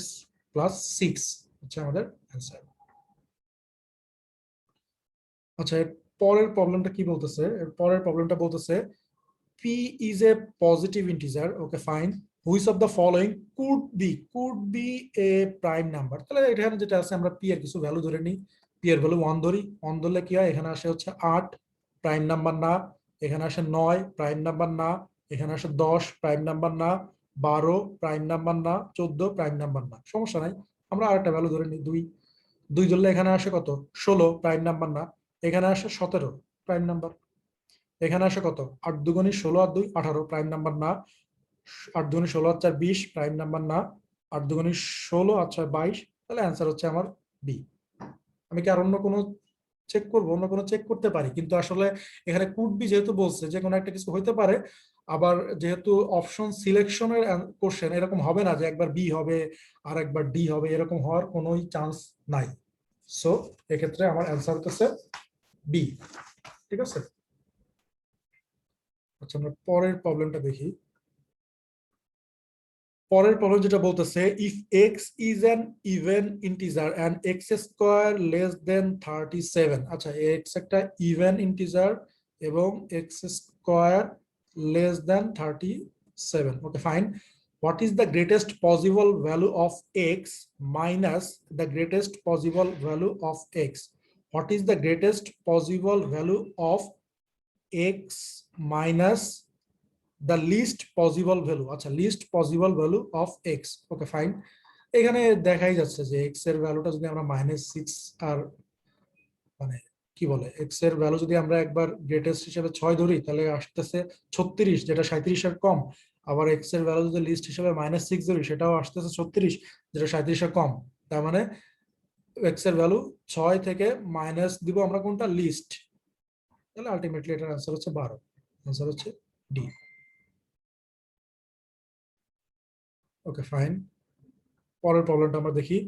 s+6 হচ্ছে আমাদের অ্যান্সার। আচ্ছা, এর পরের প্রবলেমটা কি বলতেছে? এর পরের প্রবলেমটা বলতেছে p is a positive integer. Okay, fine. Which of the following could be a prime number? তাহলে এখানে যেটা আছে আমরা p এর কিছু ভ্যালু ধরে নিই। p এর ভ্যালু 1 ধরি। 1 ধরলে কি হয়? এখানে আসে হচ্ছে 8, প্রাইম নাম্বার না। এখানে আসে 9, প্রাইম নাম্বার না। এখানে আসে 10, প্রাইম নাম্বার না। 12, প্রাইম নাম্বার না। 14, প্রাইম নাম্বার না। সমস্যা নাই, আমরা আরেকটা ভ্যালু ধরে নিই 2। 2 ধরলে এখানে আসে কত? 16, প্রাইম নাম্বার না। এখানে আসে 17, প্রাইম নাম্বার। এখানে আসে কত? 8 দুগুণী 16 আর 2 18, প্রাইম নাম্বার না। 8 দুগুণী 16 আর 4 20, প্রাইম নাম্বার না। 8 দুগুণী 16 আর 6 22। তাহলে অ্যান্সার হচ্ছে আমার বি। আমি কি আর অন্য কোনো চেক করবো? অন্য কোনো চেক করতে পারি, কিন্তু আসলে এখানে কুড বি যেহেতু বলছে যে কোনো একটা কিছু হইতে পারে। আবার যেহেতু অপশন সিলেকশনের কোশ্চেন, এরকম হবে না যে একবার বি হবে আর একবার ডি হবে, এরকম হওয়ার কোনোই চান্স নাই। সো এক্ষেত্রে আমার অ্যান্সার হচ্ছে বি। ঠিক আছে, আচ্ছা আমরা পরের প্রবলেমটা দেখি। পরের প্রবলেম যেটা বলতেছে, if x is an even integer and X square less than 37। আচ্ছা, এক্স একটা ইভেন ইন্টিজার এবং X square less than 37। Okay, fine. What is the greatest possible value of x minus the greatest possible value of x? What is the greatest possible value of x minus the least possible value? আচ্ছা, least possible value of X. Okay, fine. এখানে দেখাই যাচ্ছে যে x এর ভ্যালুটা যদি আমরা -6 আর মানে কি বলে এক্স এর ভ্যালু যদি আমরা একবার গ্রেটেস্ট হিসেবে 6 ধরি তাহলে আসতেছে 36, যেটা 37 এর কম। আবার এক্স এর ভ্যালু যদি লিস্ট হিসেবে -6 ধরি সেটাও আসতেছে 36, যেটা 37 এর কম। তার মানে এক্স এর ভ্যালু 6 থেকে মাইনাস দিব আমরা কোনটা? লিস্ট। তাহলে আলটিমেটলি এটার অ্যান্সার হচ্ছে 12। অ্যান্সার হচ্ছে ডি। ওকে, ফাইন। পরের প্রবলেমটা আমরা দেখি।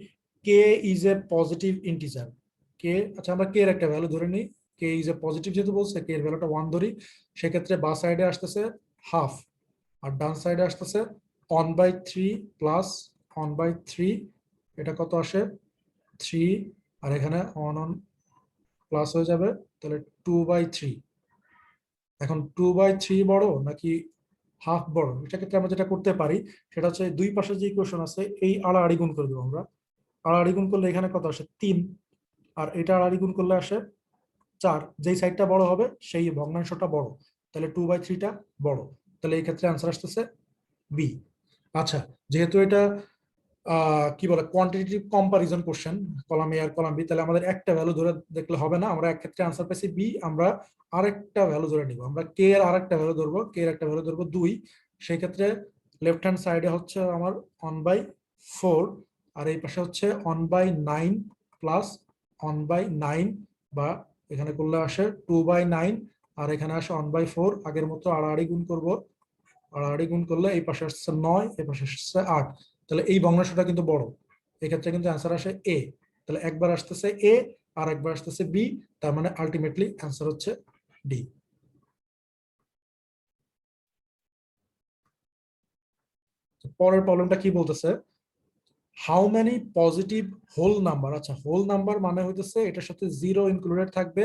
K is a positive integer. কে, আচ্ছা আমরা কে এর একটা ভ্যালু ধরে নিই। কে ইজ এ পজিটিভ যেহেতু বলছে, কে এর ভ্যালুটা 1 ধরি। সেক্ষেত্রে বা সাইডে আসতেছে হাফ, আর ডান সাইডে আসতেছে 1/3 প্লাস 1/3। এটা কত আসে? 3। আর এখানে 1 প্লাস হয়ে যাবে, তাহলে 2/3। এখন 2/3 বড় নাকি হাফ বড়? এটা ক্ষেত্রে আমরা যেটা করতে পারি সেটা হচ্ছে দুই পাশে যে ইকুয়েশন আছে এই আড়াআড়ি গুণ করে দেবো আমরা। আড়াআড়ি গুণ করলে এখানে কত আসে? 3। আর এটা আড়াআড়ি গুণ করলে আসে 4। যেই সাইডটা বড় হবে সেই ভগ্নাংশটা বড়, তাহলে 2/3টা বড়। তাহলে এই ক্ষেত্রে অ্যান্সার আসতেছে বি। আচ্ছা, যেহেতু এটা কি বলে quantitative comparison question, column A আর কলাম বি, তাহলে আমাদের একটা ভ্যালু ধরে দেখলে হবে না। আমরা এক ক্ষেত্রে অ্যান্সার পেয়েছি বি, আমরা আরেকটা ভ্যালু ধরে নিব। আমরা কে এর আরেকটা ভ্যালু ধরবো, কে এর একটা ভ্যালু ধরবো 2। সেই ক্ষেত্রে লেফট হ্যান্ড সাইডে হচ্ছে আমার 1/4, আর এই পাশে হচ্ছে 1/9 প্লাস 1/9, বা এখানে করলে আসে 2/9, আর এখানে আসে 1/4। আগের মতো আড়াআড়ি গুণ করবো। আড়াআড়ি গুণ করলে এই পাশে আসছে 9, এই পাশে আসছে 8। তাহলে এই ভগ্নাংশটা কিন্তু বড়, এক্ষেত্রে কিন্তু অ্যান্সার আসে এ। তাহলে একবার আসতেছে এ আর একবার আসতেছে বি, তার মানে আলটিমেটলি অ্যান্সার হচ্ছে ডি। পরের প্রবলেমটা কি বলতেছে? How many positive whole number. আচ্ছা, হোল নাম্বার মানে হইতেছে এটার সাথে 0 ইনক্লুডেড থাকবে,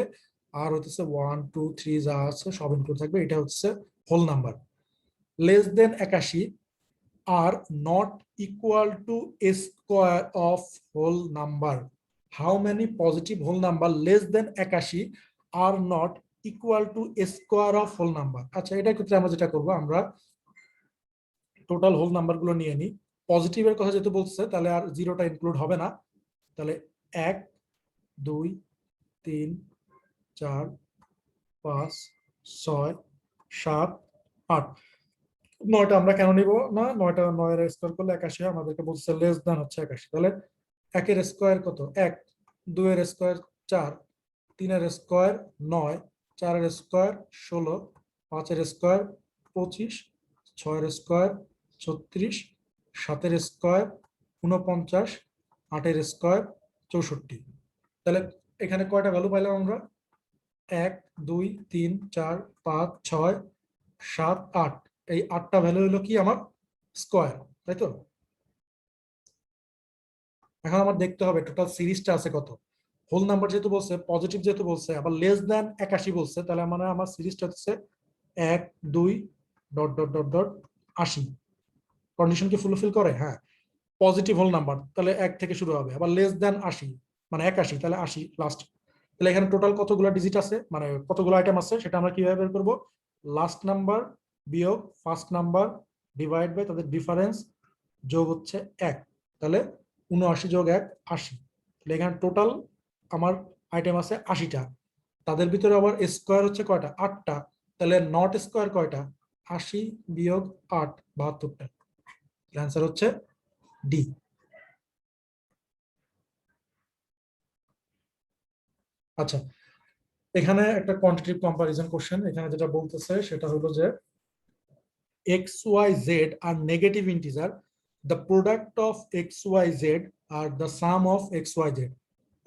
আর হইতেছে 1 2 3 যা আছে সব ইনক্লুড থাকবে, এটা হচ্ছে whole number. Less than 81 are not equal to a square of whole number. How many positive whole number less than 81 are not equal to a square of whole number? আচ্ছা, এটার ক্ষেত্রে আমরা যেটা করব, আমরা টোটাল হোল নাম্বার গুলো নিয়ে নিই। পজিটিভের কথা যেহেতু বলছে তাহলে আর জিরোটা ইনক্লুড হবে না। তাহলে 1 2 3 4 5 6 7 8। 9টা আমরা কেন নিব না? 9টা 9 এর স্কয়ার করলে 81 হয়, আমাদেরকে বলছে লেস দ্যান হচ্ছে 81। তাহলে 1 এর স্কয়ার কত? 1, 2 এর স্কয়ার 4, 3 এর স্কয়ার 9, 4 এর স্কয়ার 16, 5 এর স্কয়ার 25, 6 এর স্কয়ার 36, 7 এর স্কয়ার 49, 8 এর স্কয়ার 64। তাহলে এখানে কয়টা ভ্যালু পাইলাম আমরা? 1 2 3 4 5 6 7 8। এই 8টা ভ্যালু হলো কি আমার স্কয়ার, তাই তো? এখন আমার দেখতে হবে টোটাল সিরিজটা আছে কত। হোল নাম্বার যেহেতু বলছে, পজিটিভ যেহেতু বলছে, আবার লেস দ্যান 81 বলছে, তাহলে মানে আমার সিরিজটা হচ্ছে 1 2 dot dot dot dot 80। Condition কি ফুলফিল করে? হ্যাঁ। পজিটিভ হোল নাম্বার তাহলে 1 থেকে শুরু হবে, আবার লেস দ্যান 80 মানে 81, তাহলে 80 লাস্ট। তাহলে এখানে টোটাল কতগুলো ডিজিট আছে, মানে কতগুলো আইটেম আছে, সেটা আমরা কিভাবে বের করব? লাস্ট নাম্বার বিয়োগ ফার্স্ট নাম্বার ডিভাইড বাই তাদের ডিফারেন্স যোগ হচ্ছে 1। তাহলে 79 যোগ 1 80। তাহলে এখানে টোটাল আমার আইটেম আছে 80টা। তাদের ভিতরে আবার স্কোয়ার হচ্ছে কয়টা? 8টা। তাহলে নট স্কোয়ার কয়টা? 80 বিয়োগ 8 72টা। অ্যান্সার হচ্ছে ডি। আচ্ছা, এখানে একটা কোয়ান্টিটিভ কম্পারিজন কোশ্চেন। এখানে যেটা বলতেছে সেটা হলো যে xyz are negative integer, the product of xyz are the sum of xyz।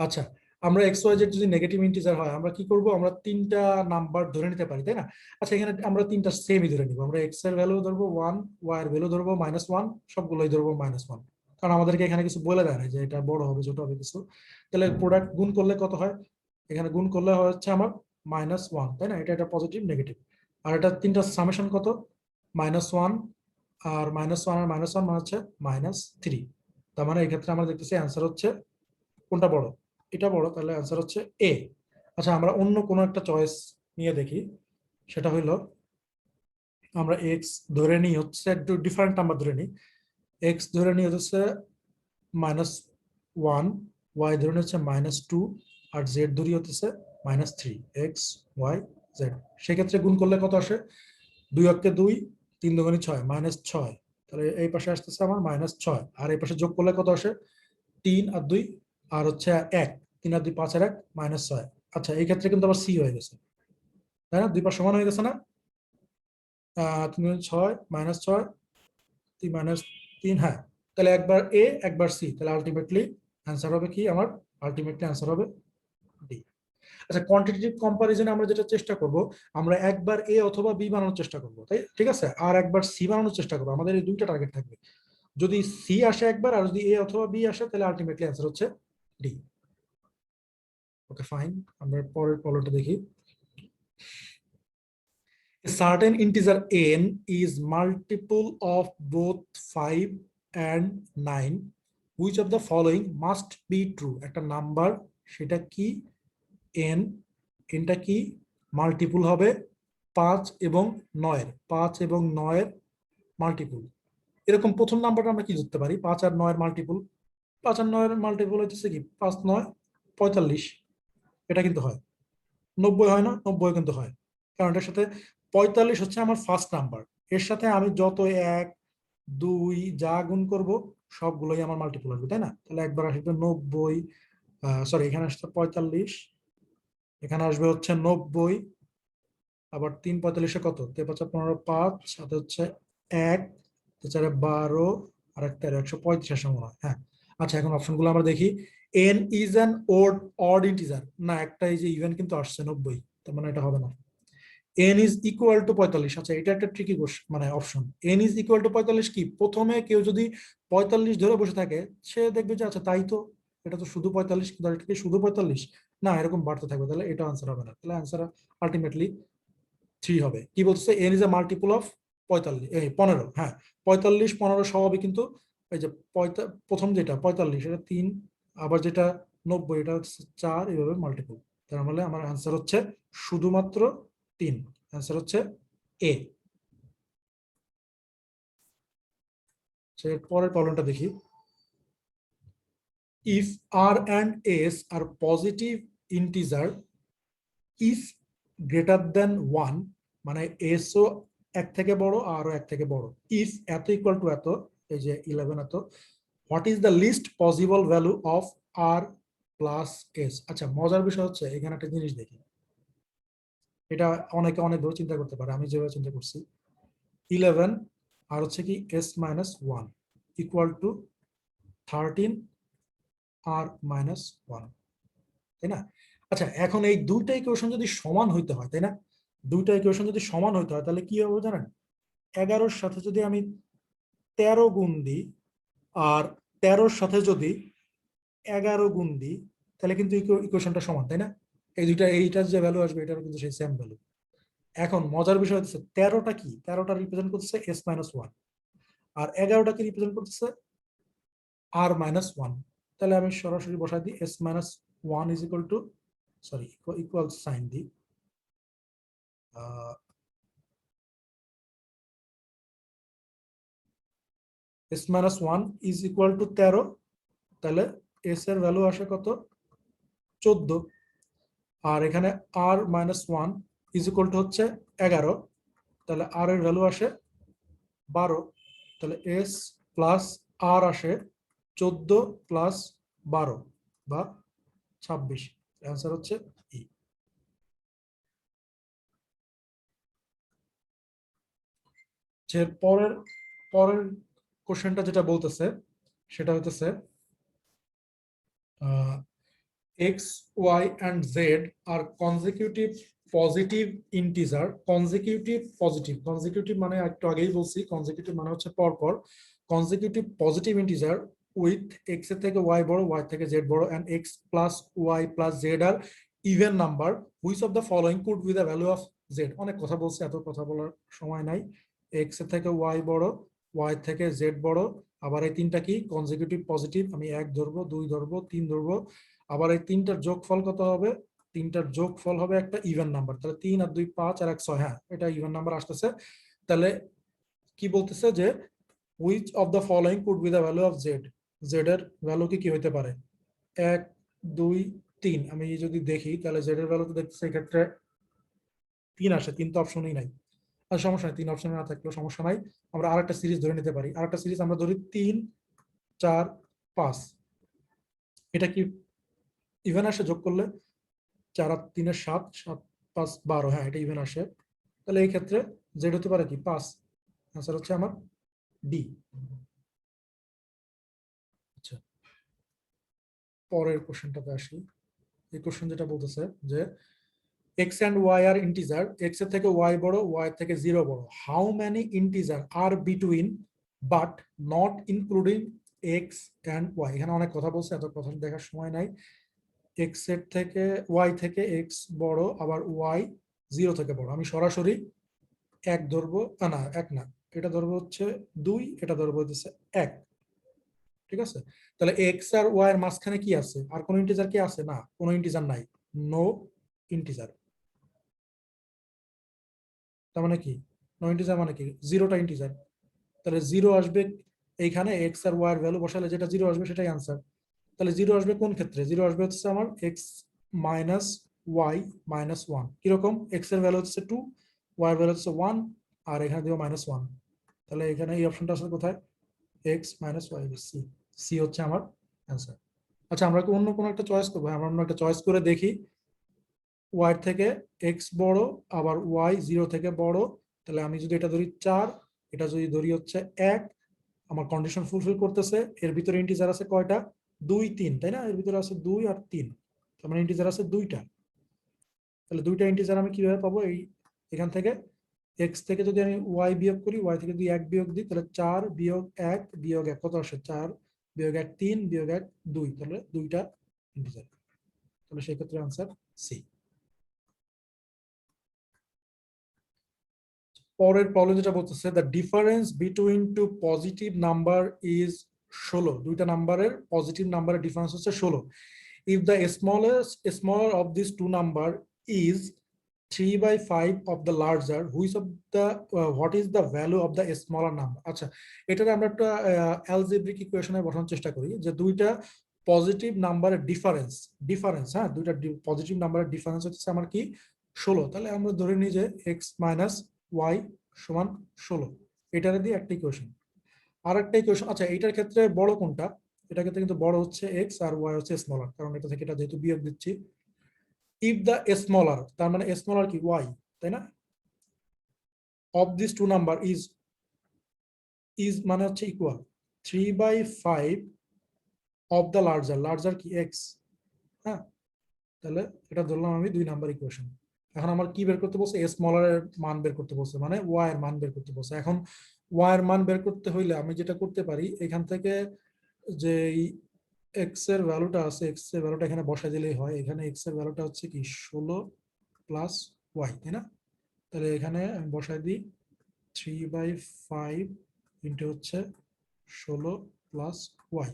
আচ্ছা, আমরা xyz যদি নেগেটিভ ইন্টিজার হয় আমরা কি করব? আমরা তিনটা নাম্বার ধরে নিতে পারি, তাই না? আচ্ছা, এখানে আমরা তিনটা সেমই ধরে নিব। আমরা x এর ভ্যালু ধরবো 1, y এর ভ্যালু ধরবো -1, সবগুলোই ধরবো -1, কারণ আমাদেরকে এখানে কিছু বলে দেয় না যে এটা বড় হবে ছোট হবে কিছু। তাহলে প্রোডাক্ট গুণ করলে কত হয়? এখানে গুণ করলে হচ্ছে আমার -1, তাই না? এটা একটা পজিটিভ নেগেটিভ। আর এটা তিনটা সামেশন কত? -1 আর -1 আর -1 মানে হচ্ছে -3। তার মানে এই ক্ষেত্রে আমরা দেখতেছি অ্যান্সার হচ্ছে কোনটা বড়? এটা বড়, তাহলে অ্যান্সার হচ্ছে এ। আচ্ছা, আমরা অন্য কোনো একটা চয়েস নিয়ে দেখি। সেটা হলো আমরা এক্স ধরে নিই হচ্ছে একটু ডিফারেন্ট নাম্বার ধরে নিই। এক্স ধরে নিই হচ্ছে -1, ওয়াই ধরে নিই হচ্ছে -2, আর জেড ধরি হচ্ছে -3। এক্স ওয়াই জেড, সেক্ষেত্রে গুণ করলে কত আসে? 2 অক্ষে 2, 3 দুগুণে 6, -6। তাহলে এই পাশে আসতেছে আমার -6, আর এই পাশে যোগ করলে কত আসে? 3 আর 2 আর হচ্ছে 1, 3 আর 2 5 আর 1 -6। আচ্ছা, এই ক্ষেত্রে কিন্তু আবার সি হয়ে গেছে, তাই না? দুই পাশ সমান হয়ে গেছে না? 3 6 -6 3 -3, হ্যাঁ। তাহলে একবার এ একবার সি, তাহলে আলটিমেটলি অ্যান্সার হবে কি আমার? আলটিমেটলি অ্যান্সার হবে ডি। আচ্ছা, কোয়ান্টিটেটিভ কম্পারিজনে আমরা যেটা চেষ্টা করব, আমরা একবার এ অথবা বি বানানোর চেষ্টা করব, তাই ঠিক আছে? আর একবার সি বানানোর চেষ্টা করব। আমাদের এই দুইটা টার্গেট থাকবে। যদি সি আসে একবার আর যদি এ অথবা বি আসে, তাহলে আলটিমেটলি অ্যান্সার হচ্ছে ডি। ওকে, ফাইন। আমরা পরের প্রবলেমটা দেখি। A certain integer n is multiple of both 5 and 9. Which of the following must be true? একটা নাম্বার, সেটা কি? n, nটা কি? মাল্টিপুল হবে 5 এবং 9 এর, 5 এবং 9 এর মাল্টিপুল। এরকম প্রথম নাম্বারটা আমরা কি ধরতে পারি? 5 আর 9 এর মাল্টিপুল। 5 আর 9 এর মাল্টিপুল হচ্ছে কি? 5 9 45। এটা কিন্তু হয়। 90 হয় না? 90 কিন্তু হয়, কারণ এটার সাথে 45 হচ্ছে আমার ফার্স্ট নাম্বার। এর সাথে আমি যত 1 2 যা গুণ করব সবগুলোই আমার মাল্টিপল আসবে, তাই না? তাহলে একবার আসবে 90, সরি এখানে আসছে 45, এখানে আসবে হচ্ছে 90, আবার 3 45 কত? 3 5 15 5, সাথে হচ্ছে 1 4 12 আর একটা 135 এর সমান হয়, হ্যাঁ। আচ্ছা, এখন অপশনগুলো আমরা দেখি। n is an odd integer, না একটা এই যে ইভেন কিন্তু আসছে 90, তার মানে এটা হবে না। n is equal to 45, আচ্ছা এটা একটা ট্রিকি মানে option. n is equal to 45 কি? প্রথমে কেউ যদি 45 ধরে বসে থাকে, সে দেখবে যে আচ্ছা তাই তো, এটা তো শুধু 45, কিন্তু এটা কি শুধু 45? না, এরকম বাড়তে থাকবে, তাহলে এটা আনসার হবে না। তাহলে আনসার আলটিমেটলি 3 হবে। কি বলছে? n is a multiple of 45, এই 15, হ্যাঁ। 45 15 সবই কিন্তু এই যে প্রথম যেটা 45 এটা 3, আবার যেটা 90 এটা হচ্ছে 4, এইভাবে মাল্টিপল। তার মানে আমার আনসার হচ্ছে শুধুমাত্র 3। আনসার হচ্ছে এ। এর পরের প্রবলেমটা দেখি। If r and s are positive integer, is greater than 1 মানে এসও 1 থেকে বড় আরও 1 থেকে বড়, ইফ এত ইকুয়াল টু এত, এই যে 11 এত, what is the least possible value of R plus S. আচ্ছা, মজার বিষয় হচ্ছে এখানে একটা জিনিস দেখি, এটা অনেকে অনেকভাবে চিন্তা করতে পারে, আমি যেভাবে চিন্তা করছি 11 আর হচ্ছে কি S minus 1 equal to 13 R minus 1, তাই না? আচ্ছা, এখন এই দুইটা ইকুয়েশন যদি সমান হইতে হয়, তাই না, দুইটা ইকুয়েশন যদি সমান হইতে হয় তাহলে কি হবে জানেন? 11-র সাথে যদি আমি 13 গুণ দিই আর 13-র সাথে যদি 11 গুণ দিই তাহলে কিন্তু ইকুয়েশনটা সমান, তাই না? এই দুইটা, এইটার যে ভ্যালু আসবে এটারও কিন্তু সেই সেম ভ্যালু। এখন মজার বিষয় হচ্ছে 13টা কি, 13টা রিপ্রেজেন্ট করতেছে এস মাইনাস 1 আর 11টা কি রিপ্রেজেন্ট করতেছে আর মাইনাস 1। তাহলে আমি সরাসরি বসাই দিই S minus 1 is equal to, sorry equal sign দিই, S minus 1 is equal to 13, তাহলে এস এর ভ্যালু আসে কত, 14, আর এখানে আর মাইনাস 1 ইজ ইকুয়াল টু হচ্ছে 11, তাহলে আর এর ভ্যালু আসে 12, তাহলে এস প্লাস আর আসে 14 প্লাস 12 বা 26, অ্যান্সার হচ্ছে ই। যে পরের পরের কোশ্চেনটা যেটা বলতেছে সেটা হইতেছে X Y and Z are consecutive positive integer, consecutive positive, consecutive মানে একটু আগেই বলছি, কনজিকিউটিভ মানে হচ্ছে পরপর, consecutive positive integer with X এর থেকে ওয়াই বড়, ওয়াই থেকে জেড বড়, and X plus Y plus Z are even number, which of the following could be the value of Z. অনেক কথা বলছে, এত কথা বলার সময় নাই। এক্স এর থেকে ওয়াই বড়, ওয়াই থেকে জেড বড়, আবার এই তিনটা কি কনজিকিউটিভ পজিটিভ, আমি 1 ধরবো, 2 ধরবো, 3 ধরবো, আবার এই তিনটার যোগফল কত হবে, তিনটার যোগফল হবে একটা ইভেন নাম্বার, তাহলে 3 আর 2 5 আর 1 6, হ্যাঁ এটা ইভেন নাম্বার আসতেছে। তাহলে কি বলতেছে যে which of the following could be the value of z, z এর ভ্যালু কি কি হইতে পারে, 1 2 3, আমি যদি দেখি তাহলে z এর ভ্যালু তো দেখতেছি এক্ষেত্রে 3 আসে, 3 তো অপশনই নাই, আর সমস্যা নাই, 3 অপশনে না থাকলেও সমস্যা নাই, আমরা আরেকটা সিরিজ ধরে নিতে পারি, আরেকটা সিরিজ আমরা ধরি 3 4 5, এটা কি ইভেন আসে যোগ করলে, 4 আর 3 এর 7, 7 5 12, হ্যাঁ এটা ইভেন আসে, তাহলে এই ক্ষেত্রে জেড হতে পারে কি 5, आंसर হচ্ছে আমার ডি। আচ্ছা, পরের কোশ্চেনটাতে আসি। এই কোশ্চেন যেটা বলতেছে যে x and y are integer, x এর থেকে y বড়, y এর থেকে 0 বড়, how many integer are between but not including x and y। এখানে অনেক কথা বলছে, এত কথা দেখার সময় নাই। x এর থেকে y থেকে x বড়, আবার y 0 থেকে বড়, আমি সরাসরি 1 ধরবো, না 1 না, এটা ধরবো হচ্ছে 2, এটা ধরবো হচ্ছে 1, ঠিক আছে? তাহলে এক্স আর ওয়াই এর মাঝখানে কি আছে, আর কোন ইন্টিজার কি আছে, না কোনো ইন্টিজার নাই, নো ইন্টিজার। তার মানে কি নো ইন্টিজার মানে কি, জিরোটা ইন্টিজার, তাহলে জিরো আসবে এইখানে, এক্স আর ওয়াই এর ভ্যালু বসালে যেটা জিরো আসবে সেটাই আনসার। তাহলে জিরো আসবে কোন ক্ষেত্রে, জিরো আসবে হচ্ছে আমার এক্স মাইনাস ওয়াই মাইনাস 1, কিরকম, এক্স এর ভ্যালু হচ্ছে 2, ওয়াই এর ভ্যালু হচ্ছে 1, আর এখানে দিব -1, তাহলে এখানে এই অপশনটা আসলে কোথায়, X minus Y, C, C হচ্ছে আমার অ্যান্সার। আচ্ছা, আমরা কি অন্য কোনো একটা চয়েস করবো, আমরা অন্য একটা চয়েস করে দেখি, ওয়াই থেকে এক্স বড়, আবার ওয়াই 0 থেকে বড়, তাহলে আমি যদি এটা ধরি 4, এটা যদি ধরি হচ্ছে 1, আমার কন্ডিশন ফুলফিল করতেছে, এর ভিতরে ইন্টিজার আছে কয়টা, 2 3, তাই না, এর ভিতরে আছে 2 আর 3, তার মানে ইন্টিজার আছে 2টা, তাহলে 2টা ইন্টিজার আমি কিভাবে পাবো, এই এখান থেকে এক্স থেকে যদি আমি ওয়াই বিয়োগ করি, ওয়াই থেকে যদি 1 বিয়োগ দিই, তাহলে 4 বিয়োগ 1 বিয়োগ 1 কত আসে, 4 বিয়োগ 1 3 বিয়োগ 1 2, তাহলে 2টা ইন্টিজার, তাহলে সেই ক্ষেত্রে আনসার সি। পরের প্রবলেম যেটা বলতেছে the difference between two positive number is 16, দুইটা নাম্বারের পজিটিভ নাম্বারের ডিফারেন্স হচ্ছে 16, if the smaller of this two number is 3/5 of the larger, which of the what is the value of the smaller number। আচ্ছা, এটাকে আমরা একটা অ্যালজেব্রিক ইকুয়েশনে বসানোর চেষ্টা করি, যে দুইটা পজিটিভ নাম্বারের ডিফারেন্স, হ্যাঁ, দুইটা পজিটিভ নাম্বারের ডিফারেন্স হচ্ছে আমার কি 16। তাহলে আমরা ধরে নিই যে এক্স মাইনাস ওয়াই সমান 16। এটারে দিয়ে একটা ইকুয়েশন। আর একটা ইকুয়েশন, আচ্ছা এইটার ক্ষেত্রে বড় কোনটা? এটার ক্ষেত্রে কিন্তু বড় হচ্ছে এক্স আর ওয়াই হচ্ছে স্মলার, কারণ এটা থেকে এটা যেহেতু বিয়োগ দিচ্ছি। ইফ দ্য স্মলার, তার মানে স্মলার কি ওয়াই, তাই না? Of this two number is মানে হচ্ছে ইকুয়াল 3/5 অফ দ্য লার্জার কি এক্স, হ্যাঁ। তাহলে এটা ধরলাম আমি 2 নাম্বার ইকুয়েশন। এখন আমার কি বের করতে বলছে? স্মলার এর মান বের করতে বলছে, মানে ওয়াই এর মান বের করতে বলছে। এখন ওয়াই এর মান বের করতে হইলে আমি যেটা করতে পারি, এখান থেকে যে এক্স এর ভ্যালুটা আছে, এক্স এর ভ্যালুটা এখানে বসাই দিলেই হয়। এখানে এক্স এর ভ্যালুটা হচ্ছে কি 16 প্লাস ওয়াই, তাই না? তাহলে এখানে আমি বসাই দিই 3/5 ইন্টু হচ্ছে 16 প্লাস ওয়াই,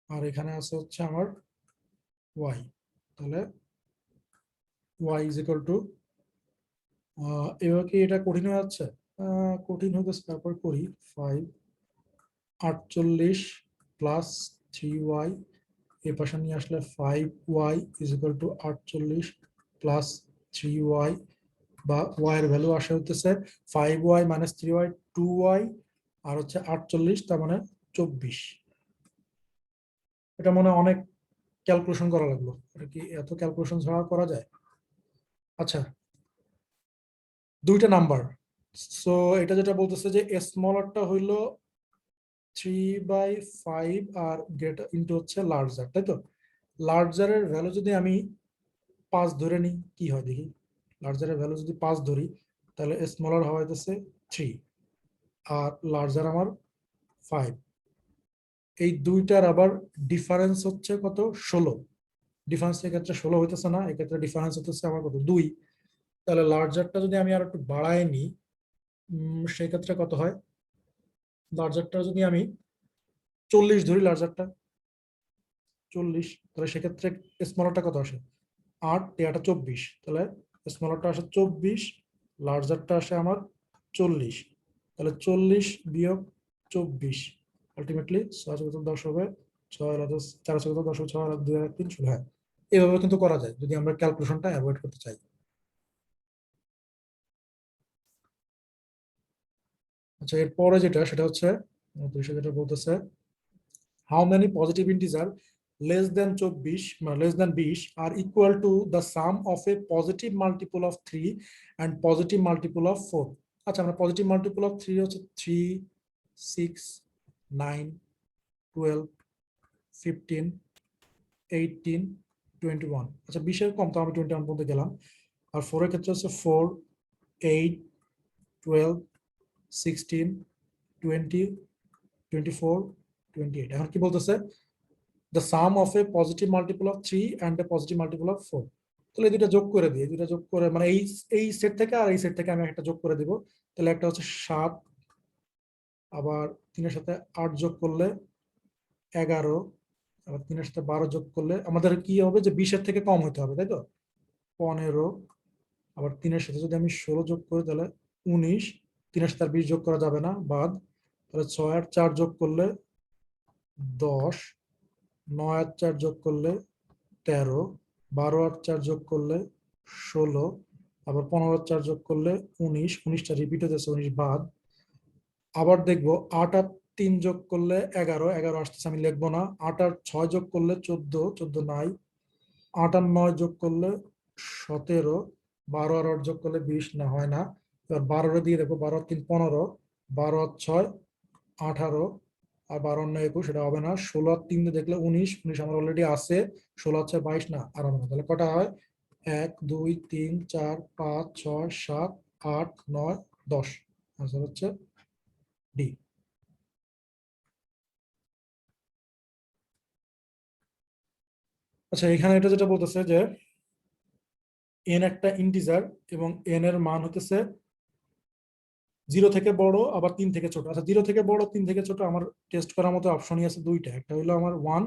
আর এখানে আছে হচ্ছে আমার ওয়াই। তাহলে ওয়াই ইজ ইকুয়াল টু, এবার কি এটা কঠিন হয়ে যাচ্ছে? কঠিন হয়ে যাচ্ছে, তারপর করি 48 প্লাস 3y, এই পাশে নিয়ে আসলে 5y is equal two 48 plus 3y, বা y এর ভ্যালু আসে হচ্ছে 5y মাইনাস 3y 2y, আর হচ্ছে 48, তার মানে 24। এটা মনে হয় অনেক ক্যালকুলেশন করা লাগলো, এটা কি এত ক্যালকুলেশন ছাড়া করা যায়? আচ্ছা, দুইটা নাম্বার। সো এটা যেটা বলতেছে যে স্মলারটা হইলো 3/5 আর গ্রেটার ইন্টু হচ্ছে লার্জার, তাই তো? লার্জারের ভ্যালু যদি আমি 5 ধরে নিই, কি হয় দেখি। লার্জারের ভ্যালু যদি 5 ধরি, তাহলে স্মলার হওয়া হইতেছে 3 আর লার্জার আমার 5। এই দুইটার আবার ডিফারেন্স হচ্ছে কত? 16। ডিফারেন্স এক্ষেত্রে 16 হইতেছে না, এক্ষেত্রে ডিফারেন্স হতেছে আমার কত? 2। তাহলে লার্জারটা যদি আমি আর একটু বাড়ায় নিই, সেক্ষেত্রে কত হয়? লার্জারটা যদি আমি 40 ধরি, লার্জারটা 40, তাহলে সেক্ষেত্রে স্মলারটা কত আসে? 8, 8 24, তাহলে স্মলারটা আসে 24, লার্জারটা আসে আমার 40। তাহলে 40 বিয়োগ 24 আলটিমেটলি 6 10 হবে, 6 4 10 6 2 1 3 16। হ্যাঁ, এভাবে কিন্তু করা যায় যদি আমরা ক্যালকুলেশনটা অ্যাভয়েড করতে চাই। আচ্ছা, এরপরে যেটা সেটা হচ্ছে যেটা বলতেছে how many positive integer less than 24 less than 20 are equal to the sum of a positive multiple of 3 and positive multiple of 4। আচ্ছা, আমরা পজিটিভ মাল্টিপল অফ 3 হচ্ছে 3 6 9 12 15 18 21। আচ্ছা, 20 এর কম, তো আমি 21 পর্যন্ত গেলাম। আর 4 এর ক্ষেত্রে হচ্ছে 4 8 12 16 20 24 28। এখন কি বলতেছে? the sum of a positive multiple of 3 and a positive multiple of 4। তাহলে এই দুটো যোগ করে দিই, দুটো যোগ করে মানে এই সেট থেকে আর এই সেট থেকে আমি একটা যোগ করে দিব। তাহলে একটা হচ্ছে 7, আবার 3 এর সাথে 8 যোগ করলে 11, আবার 3 এর সাথে 12 যোগ করলে আমাদের কি হবে? যে 20 এর থেকে কম হতে হবে, তাই তো? 15, আবার 3 এর সাথে যদি আমি 16 যোগ করি তাহলে 19, 3 এর সাথে আর 20 যোগ করা যাবে না, বাদ। তাহলে 6 আর 4 যোগ করলে 10, 9 আর 4 যোগ করলে 13, 12 আর 4 যোগ করলে 16, আবার 15 আর 4 যোগ করলে 19, 19টা রিপিট হতেছে, 19 বাদ। আবার দেখবো 8 আর 3 যোগ করলে 11, 11 আসতেছে আমি লিখবো না। 8 আর 6 যোগ করলে 14, 14 নাই। 8 আর 9 যোগ করলে 17, 12 আর 8 যোগ করলে 20, না হয় না। এবার 12 দিয়ে দেখো, 12 আর 3 15, 12 আর 6 18, আর 12 আর 9 21, সেটা হবে না। 16 আর 3 দিয়ে দেখলে 19, 19 আমার অলরেডি আছে। 16 হচ্ছে 22, না আর হবে না। তাহলে কটা হয়? 1 2 3 4 5 6 7 8 9 10। আনসার হচ্ছে ডি। আচ্ছা, এখানে এটা যেটা বলতেছে যে এন একটা ইন্টিজার এবং এন এর মান হতেছে 0 থেকে বড় আবার 3 থেকে ছোট। আচ্ছা, 0 থেকে বড় 3 থেকে ছোট আমার টেস্ট করার মতো অপশনই আছে দুইটা, একটা হলো আমার 1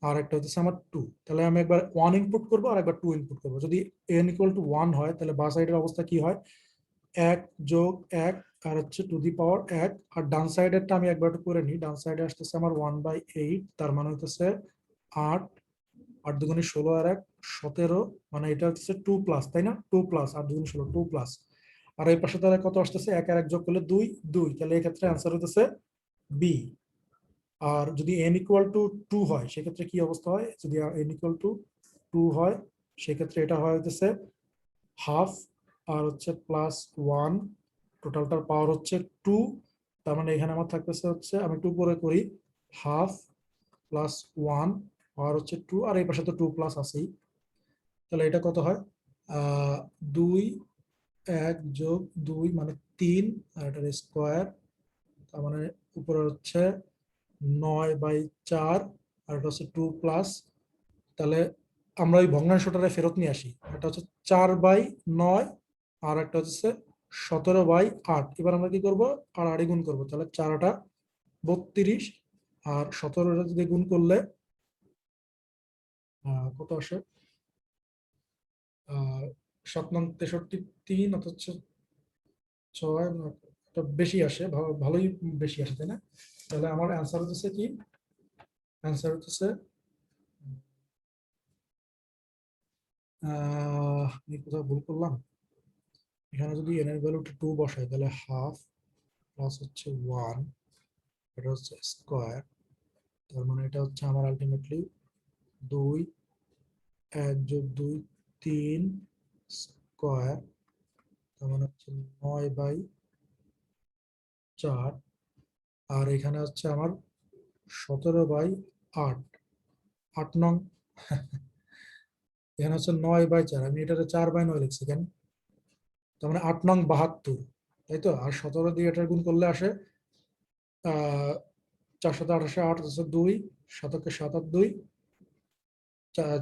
আর একটা হচ্ছে আমার 2। তাহলে আমি একবার 1 ইনপুট করবো আর একবার 2 ইনপুট করবো। যদি n ইকুয়াল টু 1 হয় তাহলে বাঁ সাইডের অবস্থা কি হয়? 1 যোগ 1 আর হচ্ছে টু দি পাওয়ার 1, আর ডান সাইডেরটা আমি একবার করে নিই। ডান সাইডে আসতেছে আমার 1/8, তার মানে হইতেছে 8, 8 দুগুণে 16 আর 1 17, মানে এটা হচ্ছে 2 প্লাস, তাই না? 2 প্লাস 8 দুগুণে 16, 2 প্লাস। আর এই পাশে তাহলে কত আসতেছে? 1 আর 1 যোগ করলে 2, 2। তাহলে এই ক্ষেত্রে অ্যান্সার হইতেছে বি। আর যদি n ইকুয়াল টু 2 হয় সেক্ষেত্রে কি অবস্থা হয়? যদি n ইকুয়াল টু 2 হয় সেক্ষেত্রে এটা হয় হইতেছে হাফ আর হচ্ছে প্লাস 1, টোটালটার পাওয়ার হচ্ছে 2। তার মানে এখানে আমার থাকতেছে হচ্ছে, আমি 2 করে করি, হাফ প্লাস 1 পাওয়ার হচ্ছে 2, আর এই পাশে তো 2 প্লাস আছেই। তাহলে এটা কত হয়? 2, 1 যোগ 2 মানে 3, আর এটার স্কোয়ার, তার মানে উপরে হচ্ছে 9/4, আর এটা হচ্ছে 2 প্লাস। তাহলে আমরা ওই ভগ্নাংশটারে ফেরত নিয়ে আসি। এটা হচ্ছে 4/9, আর একটা হচ্ছে 17/8। এবার আমরা কি করবো? আর আড়ি গুণ করবো। তাহলে 4টা 32, আর 17টা যদি গুণ করলে কত আসে? 7 9 63, 3 অথচ 6, বেশি আসে, ভালোই বেশি আসে, তাই না? তাহলে আমার অ্যান্সার হচ্ছে কি? অ্যান্সার হচ্ছে আমি কোথাও ভুল করলাম। এখানে যদি n এর ভ্যালুটা 2 বসাই তাহলে হাফ প্লাস হচ্ছে 1, এটা হচ্ছে স্কোয়ার, তার মানে এটা হচ্ছে আমার আলটিমেটলি 2, 1 যোগ 2, 3 স্কোয়ার, তার মানে হচ্ছে 9/4, আর এখানে হচ্ছে আমার 17/8, 8 নং। এখানে হচ্ছে 9/4, আমি এটাতে 4/9 লিখছি কেন? তার মানে 8 নং 72, তাই তো? আর 17 দিয়ে এটার গুণ করলে আসে 428, 8 হচ্ছে 2, 7 7 আর 2,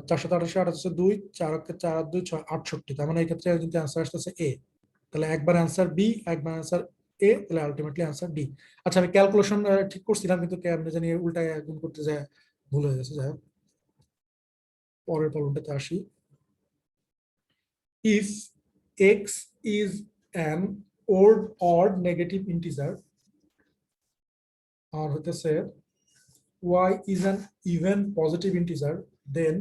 428, 8 হচ্ছে 2, 4 4 আর 2 6, 68। তার মানে এই ক্ষেত্রে কিন্তু অ্যান্সার আসতেছে এ। তাহলে একবার অ্যান্সার বি, একবার অ্যান্সার এ, তাহলে আলটিমেটলি অ্যান্সার ডি। আচ্ছা, আমি ক্যালকুলেশন ঠিক করছিলাম কিন্তু কেমনে জানি উল্টায় গুণ করতে যায় ভুল হয়ে গেছে। যাই হোক, পরের প্রবলেমটাতে আসি। If x is an odd negative integer, আর হইতেছে y is an even positive integer, then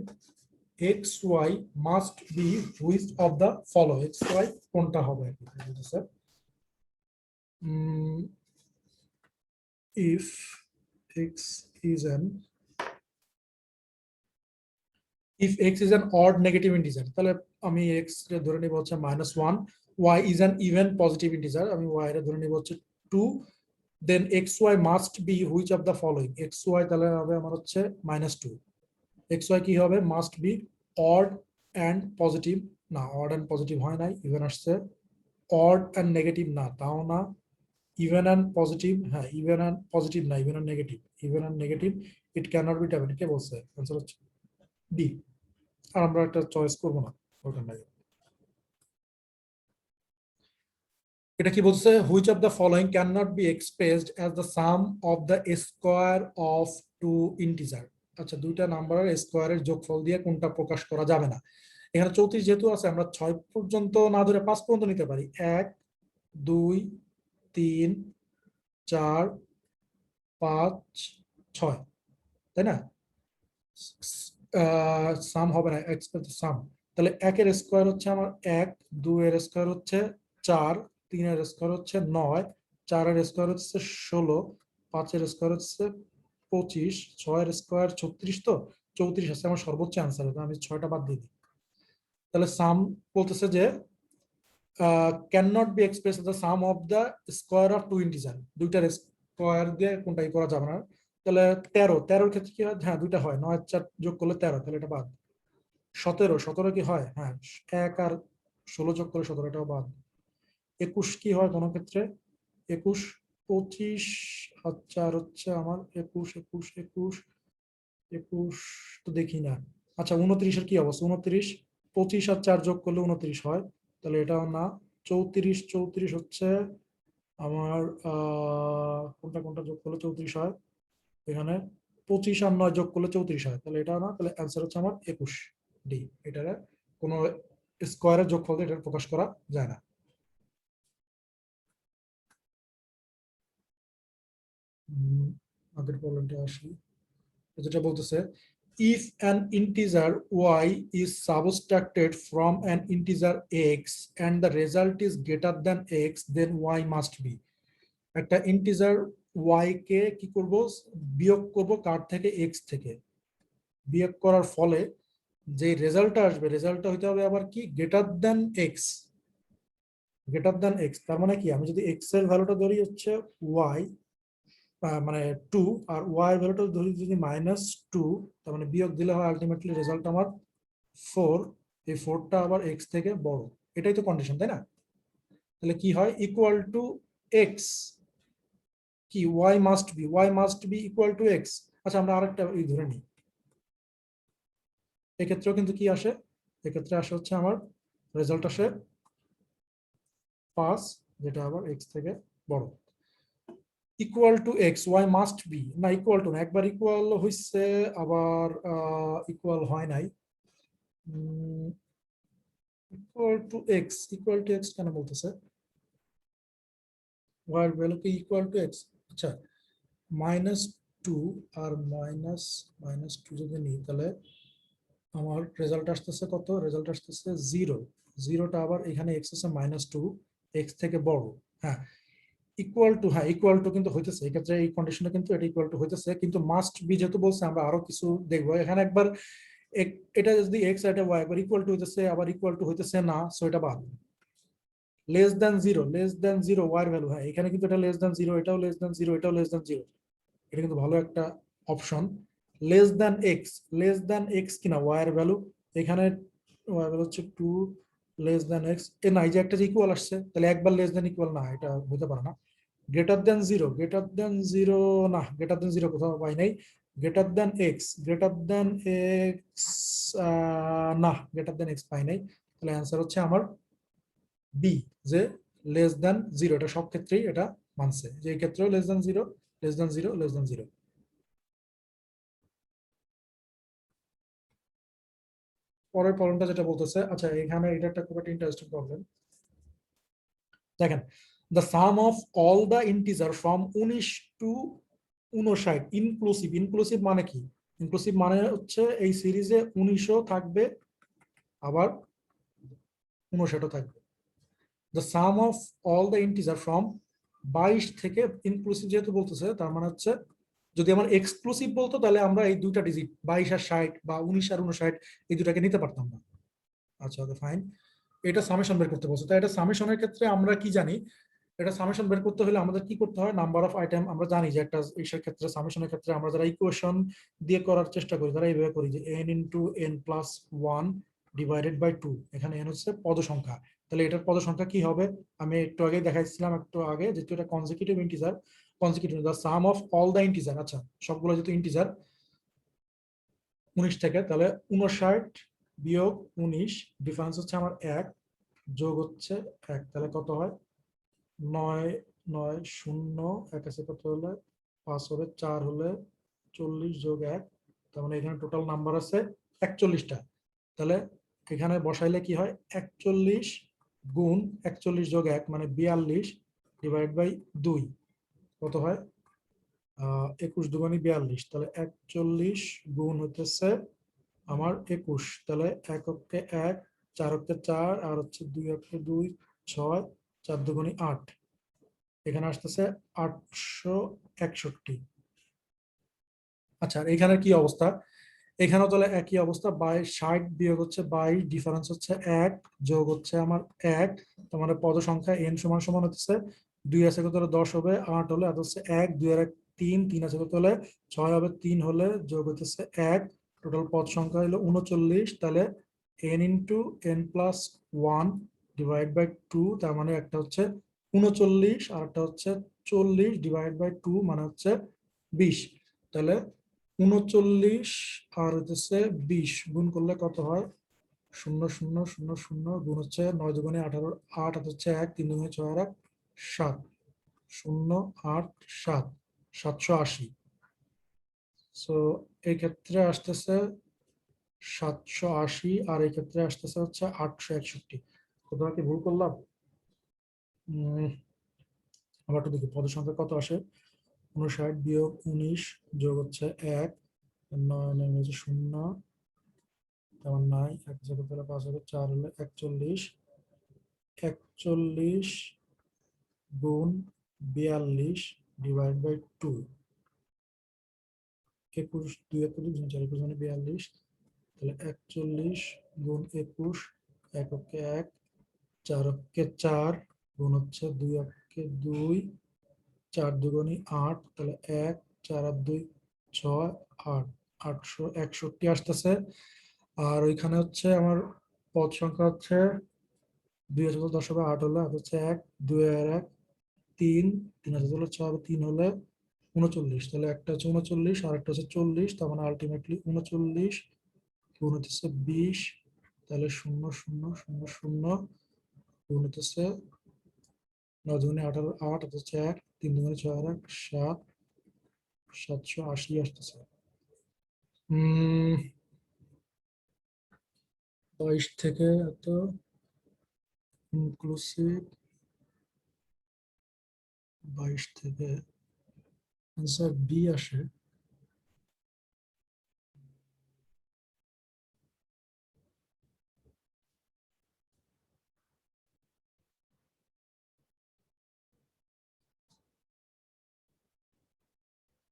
xy must be which of the following? xy কোনটা হবে? if x is an odd negative integer, তাহলে আমি x এর ধরে নিব হচ্ছে -1, y is an even positive integer, আমি y এর ধরে নিব হচ্ছে 2, then xy must be which of the following? xy তাহলে হবে আমার হচ্ছে -2, xy কি হবে? Must be odd and positive. না, অড অ্যান্ড পজিটিভ হয় নাই, ইভেন আসছে। অড অ্যান্ড নেগেটিভ না, তাও না। ইভেন অ্যান্ড পজিটিভ, হ্যাঁ, ইভেন অ্যান্ড পজিটিভ না, even and negative. Even and negative, it can not be table. কে বলছে? অ্যান্সার হচ্ছে ডি। আর আমরা একটা চয়েস করবো না, ওখান নাই। এটা কি বলছে? Which of the following can not be expressed as the sum of the square of two integer. আচ্ছা, দুইটা নাম্বারের স্কোয়ারের যোগফল দিয়ে কোনটা প্রকাশ করা যাবে না? এখানে 34 যেহেতু আছে, আমরা 6 পর্যন্ত না ধরে 5 পর্যন্ত নিতে পারি। 1 2 3 4 5 6, তাই না? সাম হবে না, এক্সপ্রেস সাম। তাহলে 1 এর স্কোয়ার হচ্ছে আমার 1, 2 এর স্কোয়ার হচ্ছে 4, 3 এর স্কোয়ার হচ্ছে 9, 4 এর স্কোয়ার হচ্ছে 16, 5 এর স্কোয়ার হচ্ছে 25, 6 এর স্কোয়ার 36, তো 34 আছে আমার সর্বোচ্চ অ্যান্সার। আমি 6টা বাদ দিয়ে দিই। তাহলে সাম বলতেছে যে can not be express the sum of the square of two integer, দুইটার স্কোয়ার দিয়ে কোনটাই করা যাবে না। তাহলে 13 ক্ষেত্রে কি হয়? হ্যাঁ, দুইটা হয়, 9 4 যোগ করলে 13, তাহলে এটা বাদ। 17 কি হয়? হ্যাঁ, 1 আর 16 যোগ করে 17, এটাও বাদ। 21 কি হয় কোনো ক্ষেত্রে? 21 25, আচ্ছা, আর হচ্ছে আমার 21 21 21 21 তো দেখি না। আচ্ছা, 29-এর কি অবস্থা? 29 25 আর 4 যোগ করলে 29 হয়, তাহলে এটাও না। 34 34 হচ্ছে আমার কোনটা কোনটা যোগ করলে 34 হয়? এখানে 25 আর 9 যোগ করলে 34 হয়, তাহলে এটাও না। তাহলে অ্যান্সার হচ্ছে আমার 21, ডি। এটারে কোনো স্কোয়ারের যোগফল দিয়ে এটা প্রকাশ করা যায় না। আগের প্রবলেমটা আসি, যেটা বলতেছে if an integer y is subtracted from an integer x and the result is greater than x, then y must be। একটা ইন্টিজার y কে কি করব, বিয়োগ করব কার থেকে, x থেকে। বিয়োগ করার ফলে যে রেজাল্টটা আসবে, রেজাল্টটা হইতে হবে আবার কি, greater than x. Greater than x তার মানে কি, আমি যদি এক্স এর ভ্যালুটা ধরি হচ্ছে ওয়াই, মানে 2, আর ওয়াই এর ভ্যালুটা ধরি যদি -2, তার মানে বিয়োগ দিলে হয় আলটিমেটলি রেজাল্ট আমার 4। এই 4টা আবার এক্স থেকে বড়, এটাই তো কন্ডিশন, তাই না? তাহলে কি হয়, ইকুয়াল টু এক্স, কি Y must be equal to X. আচ্ছা আমরা আরেকটা ধরে নিই, এক্ষেত্রেও কিন্তু কি আসে, এক্ষেত্রে আসে হচ্ছে আমার রেজাল্ট আসে 5, যেটা আবার এক্স থেকে বড়। Equal to X, Y must be, না ইকুয়াল টু না, একবার ইকুয়াল হইছে আবার ইকুয়াল হয় নাই। ইকুয়াল টু এক্স কেন বলতেছে, ওয়াই এর ভ্যালু কি ইকুয়াল টু এক্স? আচ্ছা, -2 আর মাইনাস টু যদি নিই, তাহলে আমার রেজাল্ট আসতেছে কত, রেজাল্ট আসতেছে 0। জিরোটা আবার এখানে এক্স আছে -2, এক্স থেকে বড়। হ্যাঁ, ইকুয়াল টু, হ্যাঁ ইকুয়াল টু কিন্তু হইতেছে, এক্ষেত্রে এই কন্ডিশনে কিন্তু এটা ইকুয়াল টু হইতেছে, কিন্তু মাস্ট বি যেহেতু বলছে, আমরা আরো কিছু দেখবো এখানে। একবার এটা যদি এক্স এটা ওয়াই, একবার ইকুয়াল টু হইতেছে আবার ইকুয়াল টু হইতেছে না, সো এটা বাদ। লেস দ্যান জিরো ওয়াই এর ভ্যালু, হ্যাঁ এখানে কিন্তু এটা লেস দ্যান 0, এটাও লেস দ্যান 0, এটাও লেস দ্যান 0। এটা কিন্তু ভালো একটা অপশন। লেস দ্যান এক্স কিনা ওয়াই এর ভ্যালু, এখানে ওয়াই এর ভ্যালু হচ্ছে 2, লেস দ্যান এক্স এ না, এই যে একটা যে ইকুয়াল আসছে, তাহলে একবার লেস দ্যান ইকুয়াল না, এটা হতে পারে না। গ্রেটার দ্যান 0 না, গ্রেটার দ্যান 0 কোথাও পাই নাই। গ্রেটার দ্যান এক্স না, গ্রেটার দ্যান এক্স পাই নাই। তাহলে অ্যান্সার হচ্ছে আমার বি, যে লেস দ্যান 0। এটা সব ক্ষেত্রেই এটা মানছে, যে এই ক্ষেত্রেও less than 0, less than 0, less than 0। পরের প্রবলেমটা যেটা বলতেছে, আচ্ছা এখানে এটা একটা খুব একটা ইন্টারেস্টিং প্রবলেম। দেখেন, the sum of all the integer from 19 to 59 inclusive. Inclusive মানে কি, ইনক্লুসিভ মানে হচ্ছে এই সিরিজে 19ও থাকবে আবার 59ও থাকবে। The sum of all the integer from 22 থেকে, ইনক্লুসিভ যেহেতু বলতেছে তার মানে হচ্ছে, যদি আমার এক্সক্লুসিভ বলতো তাহলে আমরা এই দুইটা ডিজিট 22 আর 60 বা 19 আর 59 এই দুটাকে নিতে পারতাম না। আচ্ছা ফাইন, এটা সামেশন বের করতে বলছে, তাই এটা সামেশনের ক্ষেত্রে আমরা কি জানি, এটা সামেশন বের করতে হলে আমাদের কি করতে হয়, নাম্বার অফ আইটেম। আমরা জানি যে একটা এইসব ক্ষেত্রে, সামেশনের ক্ষেত্রে আমরা যারা ইকুয়েশন দিয়ে করার চেষ্টা করি, তারা এইভাবে করি যে n into n plus 1 divided by 2। এখানে n হচ্ছে পদ সংখ্যা, তাহলে এটার পদ সংখ্যা কি হবে, আমি একটু আগে দেখাইছিলাম, একটু আগে, যেহেতু এটা consecutive integer, consecutive the sum of all the integer. আচ্ছা সবগুলো যেহেতু ইন্টিজার 19 থেকে, তাহলে 59 বিয়োগ 19, ডিফারেন্স হচ্ছে আমার 1, যোগ হচ্ছে 1, তাহলে কত হয় 9, 9, 0, 1 আছে কত হলে 5 হবে, 4 হলে 40 যোগ 1, তার মানে এখানে টোটাল নাম্বার আছে 41টা। তাহলে এখানে বসাইলে কি হয়, 41 গুণ 41 যোগ 1 মানে 42 ডিভাইড বাই 2 কত হয় 21 দুগুণী 42, তাহলে 41 গুণ হতেছে আমার 21, তাহলে 1 অক্ষে 1, 4 অক্ষে 4, আর হচ্ছে 2 অক্ষে 2, 6, 4 দুগুণী 8, এখানে আসতেছে 861। আচ্ছা আর এখানে কি অবস্থা, এখানেও তাহলে একই অবস্থা, 60 বিয়োগ হচ্ছে 22, ডিফারেন্স হচ্ছে 1, যোগ হচ্ছে আমার 1, তার মানে পদ সংখ্যা n সমান সমান হচ্ছে 2 আছে কত হলে 10 হবে, 8 হলে, আর হচ্ছে 1, 2 আর 1 3, 3 আছে কত হলে 6 হবে, 3 হলে, যোগ হচ্ছে 1, টোটাল পদ সংখ্যা হলো 39, তাহলে n into n plus 1 divide by 2, তার মানে একটা হচ্ছে 39 আর একটা হচ্ছে 40 ডিভাইড বাই 2 মানে হচ্ছে 20। তাহলে 39 আর হচ্ছে 20 গুণ করলে কত হয়, 0000 গুণ হচ্ছে 9 দুগুণে 18, 8 হচ্ছে 1, 3 দুগুণে 6 আর 1 7, 087, 780। সো এই ক্ষেত্রে আসতেছে 780, আর এই ক্ষেত্রে আসতেছে হচ্ছে 861। কোথাও কি ভুল করলাম? আবার একটু দেখি পদের সংখ্যা কত আসে, 59 বিয়োগ 19 যোগ হচ্ছে 1, 9 নেমে হচ্ছে 0, তেমন নাই, 1 থেকে তাহলে 5 হবে, 4 হলে 41, 41 গুণ 42 ডিভাইড বাই 2, 21, 2 21 গুণ 4 21 মানে 42, তাহলে 41 গুণ 21, 1 অক্ষে 1, 4 অক্ষে 4, গুণ হচ্ছে 2 অক্ষে 2, 4 দুগুণে 8, তাহলে 1, 4 আর 2 6, 8, 861 আসতেছে। আর ওইখানে হচ্ছে আমার পদ সংখ্যা হচ্ছে 2 আছে 10 হবে 8 হলে, আর হচ্ছে 1, 2 আর 1 3, 3 আছে 6 হবে 3 হলে 39, তাহলে একটা হচ্ছে 39 আর একটা হচ্ছে 40, তার মানে আলটিমেটলি 39 গুণ হচ্ছে 20, তাহলে 0 0 0 0 গুণ হচ্ছে 9 দুগুণে 18, 8 হচ্ছে 1, 3 দুগুণে 6 আর 1 7, 780 আসতেছে। 22 থেকে এত ইনক্লুসিভ, 22 থেকে আনসার বি আসে।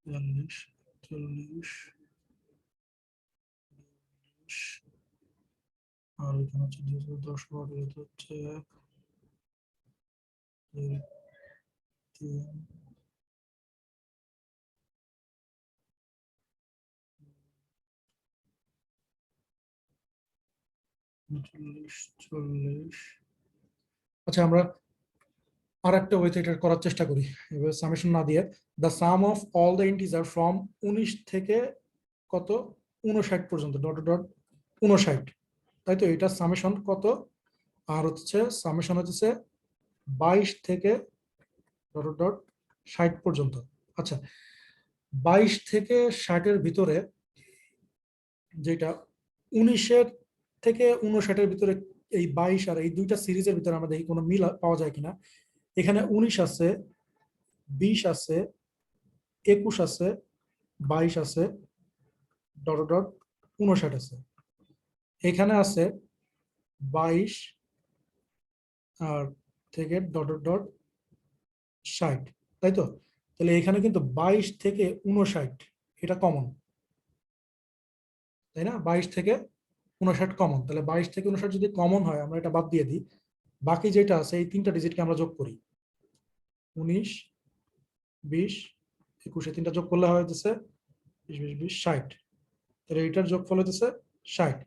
বিয়াল্লিশ, 40, আর এখানে হচ্ছে 2010 হচ্ছে 1, 2, 3, 39, 40। আচ্ছা, আমরা আর একটা ওয়েতে এটা করার চেষ্টা করি, এবার সামেশন না দিয়ে। The sum of all the integer from 19 থেকে কত 59 পর্যন্ত ডট ডট 59, তাই তো? এটা সামেশন কত? আর হচ্ছে সামেশন হচ্ছে 22 থেকে ডট ডট 60 পর্যন্ত। আচ্ছা, 22 থেকে 60-এর ভিতরে যেটা 19-এর থেকে 59-এর ভিতরে, এই 22 আর এই দুইটা সিরিজের ভিতরে আমরা দেখি কোনো মিল পাওয়া যায় কিনা। এখানে 19 আছে, 20 আছে, 21 আছে, 22 আছে, ডট ডট 59 আছে। এখানে আছে 22 আর থেকে ডট ডট 60, তাই তো? তাহলে এখানে কিন্তু 22 থেকে 59 এটা কমন, তাই না? 22 থেকে 59 কমন, তাহলে 22 থেকে 59 যদি কমন হয় আমরা এটা বাদ দিয়ে দিই, বাকি যেটা আছে এই তিনটা ডিজিটকে আমরা যোগ করি, 19, 20, 21, তিনটা যোগ করলে হয় হচ্ছে 20 20 20 60, তাহলে এইটার যোগফল হচ্ছে 60।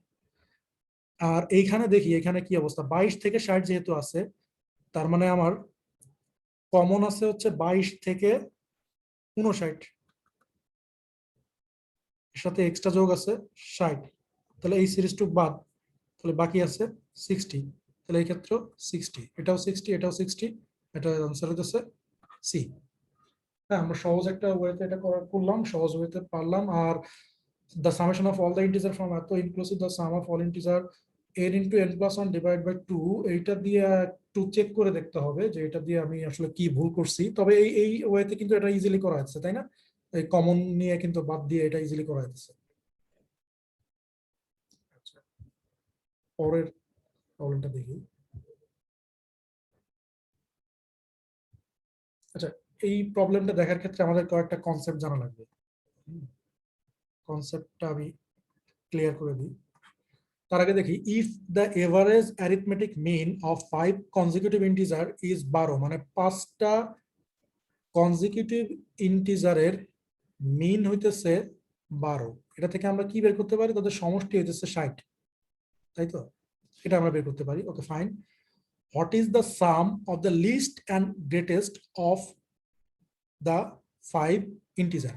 আর এইখানে দেখি এখানে কি অবস্থা, 22 থেকে 60 যেহেতু আছে, তার মানে আমার কমন আছে হচ্ছে 22 থেকে 59, এর সাথে এক্সট্রা যোগ আছে 60, তাহলে এই সিরিজটুক বাদ, তাহলে বাকি আছে 60, তাহলে এই ক্ষেত্রে 60, এটাও 60, এটাও 60, এটা আনসার হচ্ছে সি। হ্যাঁ, আমরা সহজ একটা ওয়েতে এটা করলাম, সহজ ওয়েতে পারলাম। আর the summation of all the integer from এত inclusive the sum of all integer n into n plus 1 divided by 2, এইটা দিয়ে একটু চেক করে দেখতে হবে যে এটা দিয়ে আমি আসলে কি ভুল করছি। তবে এই ওয়েতে কিন্তু এটা ইজিলি করা যাচ্ছে, তাই না? এই কমন নিয়ে কিন্তু বাদ দিয়ে এটা ইজিলি করা যাচ্ছে। আচ্ছা, পরের প্রবলেমটা দেখি। আচ্ছা, এই প্রবলেমটা দেখার ক্ষেত্রে আমাদের কয়েকটা কনসেপ্ট জানা লাগবে। কনসেপ্টটা আমি ক্লিয়ার করে দিই। তার আগে দেখি, if the average arithmetic mean of 5 consecutive integer is 12, মানে 5টা কনজিকিউটিভ ইন্টিজারের মিন হইতেছে 12, এটা থেকে আমরা কি বের করতে পারি? তাদের সমষ্টি হইতেছে 60, তাই তো? এটা আমরা বের করতে পারি। Okay, fine. What is the sum of the least and greatest of the 5 integer?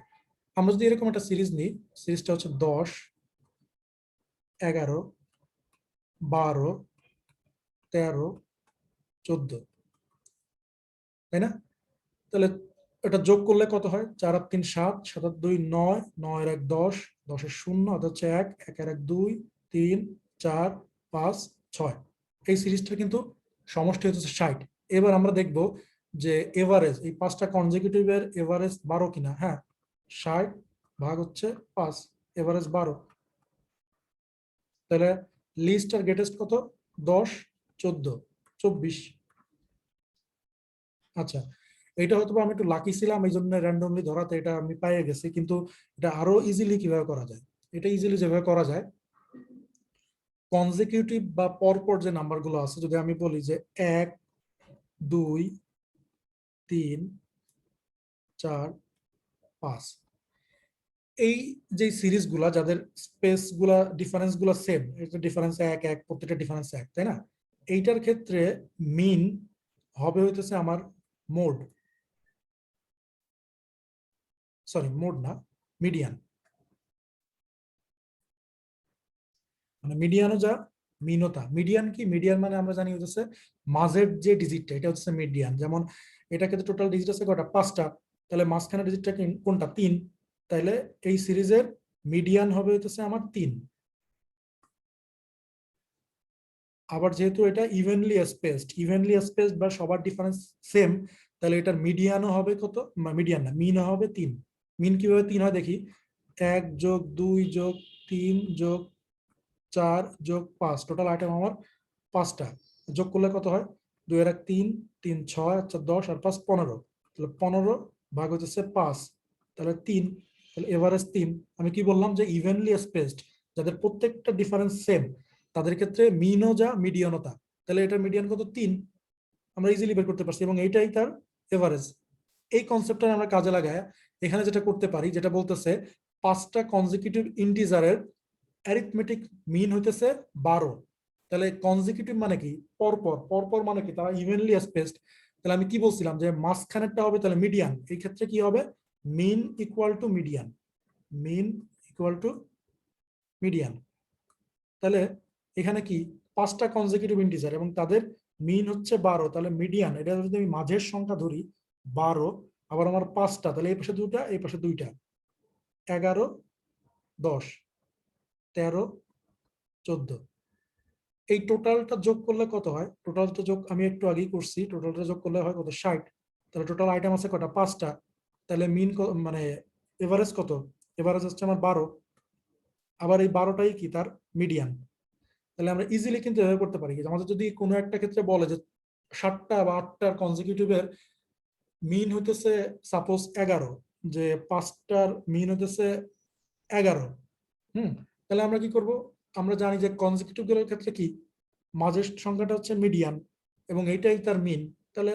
আমরা যদি এরকম একটা সিরিজ নিই, সিরিজটা হচ্ছে 10, 11, 12, 13, 14, তাই না? তাহলে এটা যোগ করলে কত হয়? 4 আর 3 7, 7 আর 2 9, 9 আর 1 10, 10 এর 0, অর্থাৎ হচ্ছে 1, 1 আর 1 2, 3, 4, 5, 6। এই সিরিজটা কিন্তু সমষ্টি হচ্ছে 60। এবার আমরা দেখব যে এভারেজ এই 5টা কনজিকিউটিভের এভারেজ 12 কিনা। হ্যাঁ, 60 ভাগ হচ্ছে 5, এভারেজ 12। তাহলে লিস্ট আর গ্রেটেস্ট কত? 10, 14, 24। আচ্ছা, এটা হয়তো আমি একটু লাকি ছিলাম এই জন্য র্যান্ডমলি ধরাতে এটা আমি পাইয়ে গেছি, কিন্তু এটা আরো ইজিলি কিভাবে করা যায়? এটা ইজিলি যেভাবে করা যায়, কনজিকিউটিভ বা পরপর যে নাম্বারগুলো আছে, যদি আমি বলি যে 1, 2, 3, 4, 5, এই যে সিরিজ গুলা যাদের স্পেস গুলা ডিফারেন্স গুলা সেম, এটা ডিফারেন্স 1 1, প্রত্যেকটা ডিফারেন্স 1, তাই না? এইটার ক্ষেত্রে মিন হবে হইতেছে আমার মোড, সরি মোড না, মিডিয়ান। মানে মিডিয়ানও যা, মিনও তা। মিডিয়ান কি? মিডিয়ান মানে আমরা জানি হচ্ছে মাঝের যে ডিজিটটা, এটা হচ্ছে মিডিয়ান। যেমন এটা ক্ষেত্রে টোটাল ডিজিট আছে কয়টা? 5টা। তাহলে মাঝখানে ডিজিটটা কোনটা? 3। তাহলে এই সিরিজের মিডিয়ান হবে হচ্ছে আমার 3। আবার যেহেতু এটা ইভেনলি স্পেসড বা সবার ডিফারেন্স সেম, তাহলে এটার মিডিয়ানও হবে কত? মিডিয়ান না, মিন হবে 3। মিন কিভাবে 3 হয় দেখি। 1 যোগ 2 যোগ 3 যোগ 4 যোগ 5, টোটাল আইটেম আমার 5টা। যোগ করলে কত হয়? 2 এর 1 3, 3 6, আচ্ছা 10 আর 5 15। তাহলে 15 ভাগ হচ্ছে 5, তাহলে 3। তাহলে এভারেজ 3। আমি কি বললাম যে ইভেনলি স্পেসড, যাদের প্রত্যেকটা ডিফারেন্স সেম, তাদের ক্ষেত্রে মিনও যা, মিডিয়ানও তা। তাহলে এটার মিডিয়ান কত? 3। আমরা ইজিলি বের করতে পারছি, এবং এইটাই তার এভারেজ। এই কনসেপ্টটা আমরা কাজে লাগায় এখানে যেটা করতে পারি, যেটা বলতেছে 5টা কনজিকিউটিভ ইন্টিজারের অ্যারিথমেটিক মিন হইতেছে 12। তাহলে কনজিকিউটিভ মানে কি? পরপর। পরপর মানে কি? তারা ইভেনলি স্পেসড। তাহলে আমি কি বলছিলাম যে মাঝখানেরটা হবে তাহলে মিডিয়ান। এই ক্ষেত্রে কি হবে? Mean equal to median, mean equal to median. তাহলে এখানে কি? 5টা কনজিকিউটিভ ইন্টিজার এবং তাদের মিন হচ্ছে 12, তাহলে মিডিয়ান, এটা যদি আমি মাঝের সংখ্যা ধরি 12, আবার আমার 5টা, তাহলে এই পাশে 2টা, এই পাশে 2টা, 11, 10, 13, 14। এই টোটালটা যোগ করলে কত হয়? টোটালটা যোগ আমি একটু আগেই করছি, টোটালটা যোগ করলে হয় কত? 60। তাহলে টোটাল আইটেম আছে কটা? 5টা। তাহলে মিন মানে এভারেজ কত? এভারেজ হচ্ছে আমার 12। আবার এই 12টাই কি তার মিডিয়ান। তাহলে আমরা ইজিলি কিন্তু এভাবে করতে পারি। আমাদের যদি কোনো একটা ক্ষেত্রে বলে যে 7টা বা 8টার কনজিকিউটিভের মিন হইতেছে সাপোজ 11, যে 5টার মিন হইতেছে 11, তাহলে আমরা কি করব? আমরা জানি যে কনজিকিউটিভ গুলোর ক্ষেত্রে কি মাঝের সংখ্যাটা হচ্ছে মিডিয়ান এবং এইটাই তার মিন। তাহলে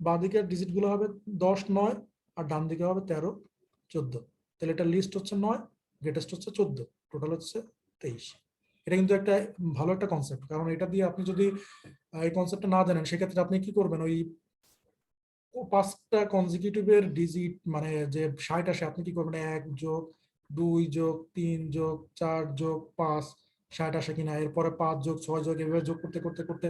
বাঁ দিকের ডিজিট গুলো হবে 10 9, আর ডান দিকে হবে 13 14। তাহলে এটা লিস্ট হচ্ছে 9, গ্রেটেস্ট হচ্ছে 14, টোটাল হচ্ছে 23। এটা কিন্তু একটা ভালো একটা কনসেপ্ট, কারণ এটা দিয়ে আপনি যদি এই কনসেপ্টটা না জানেন, সেক্ষেত্রে আপনি কি করবেন? ওই 5টা কনজিকিউটিভের ডিজিট মানে যে 60 আসে, আপনি কি করবেন? 1 যোগ 2 যোগ 3 যোগ 4 যোগ 5, 60 আসে কিনা, এরপরে 5 যোগ 6 যোগ, এভাবে যোগ করতে করতে করতে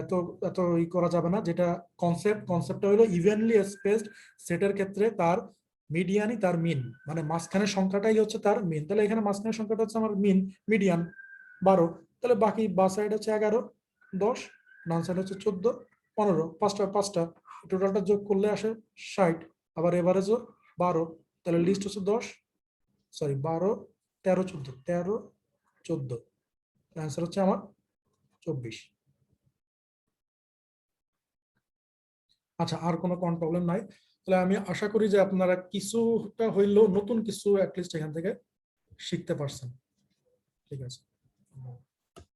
এত এত ই করা যাবে না। যেটা কনসেপ্টটা হলো ইভেনলি স্পেসড সেটের ক্ষেত্রে তার মিডিয়ানই তার মিন, মানে মাঝখানের সংখ্যাটাই হচ্ছে তার মিন। তাহলে এখানে মাঝখানের সংখ্যাটা হচ্ছে আমার মিন, মিডিয়ান 12। তাহলে বাকি বা সাইড হচ্ছে 11, 10, ডান সাইড হচ্ছে 14, 15, 5টা টোটালটা যোগ করলে আসে 60। আবার এভারেজও 12। তাহলে লিস্ট হচ্ছে 10, সরি 12, 13 14, 13 14, অ্যান্সার হচ্ছে আমার 24। আচ্ছা, আর কোনো প্রবলেম নাই? তাহলে আমি আশা করি যে আপনারা কিছুটা হইলেও নতুন কিছু অ্যাটলিস্ট এখান থেকে শিখতে পারছেন। ঠিক আছে।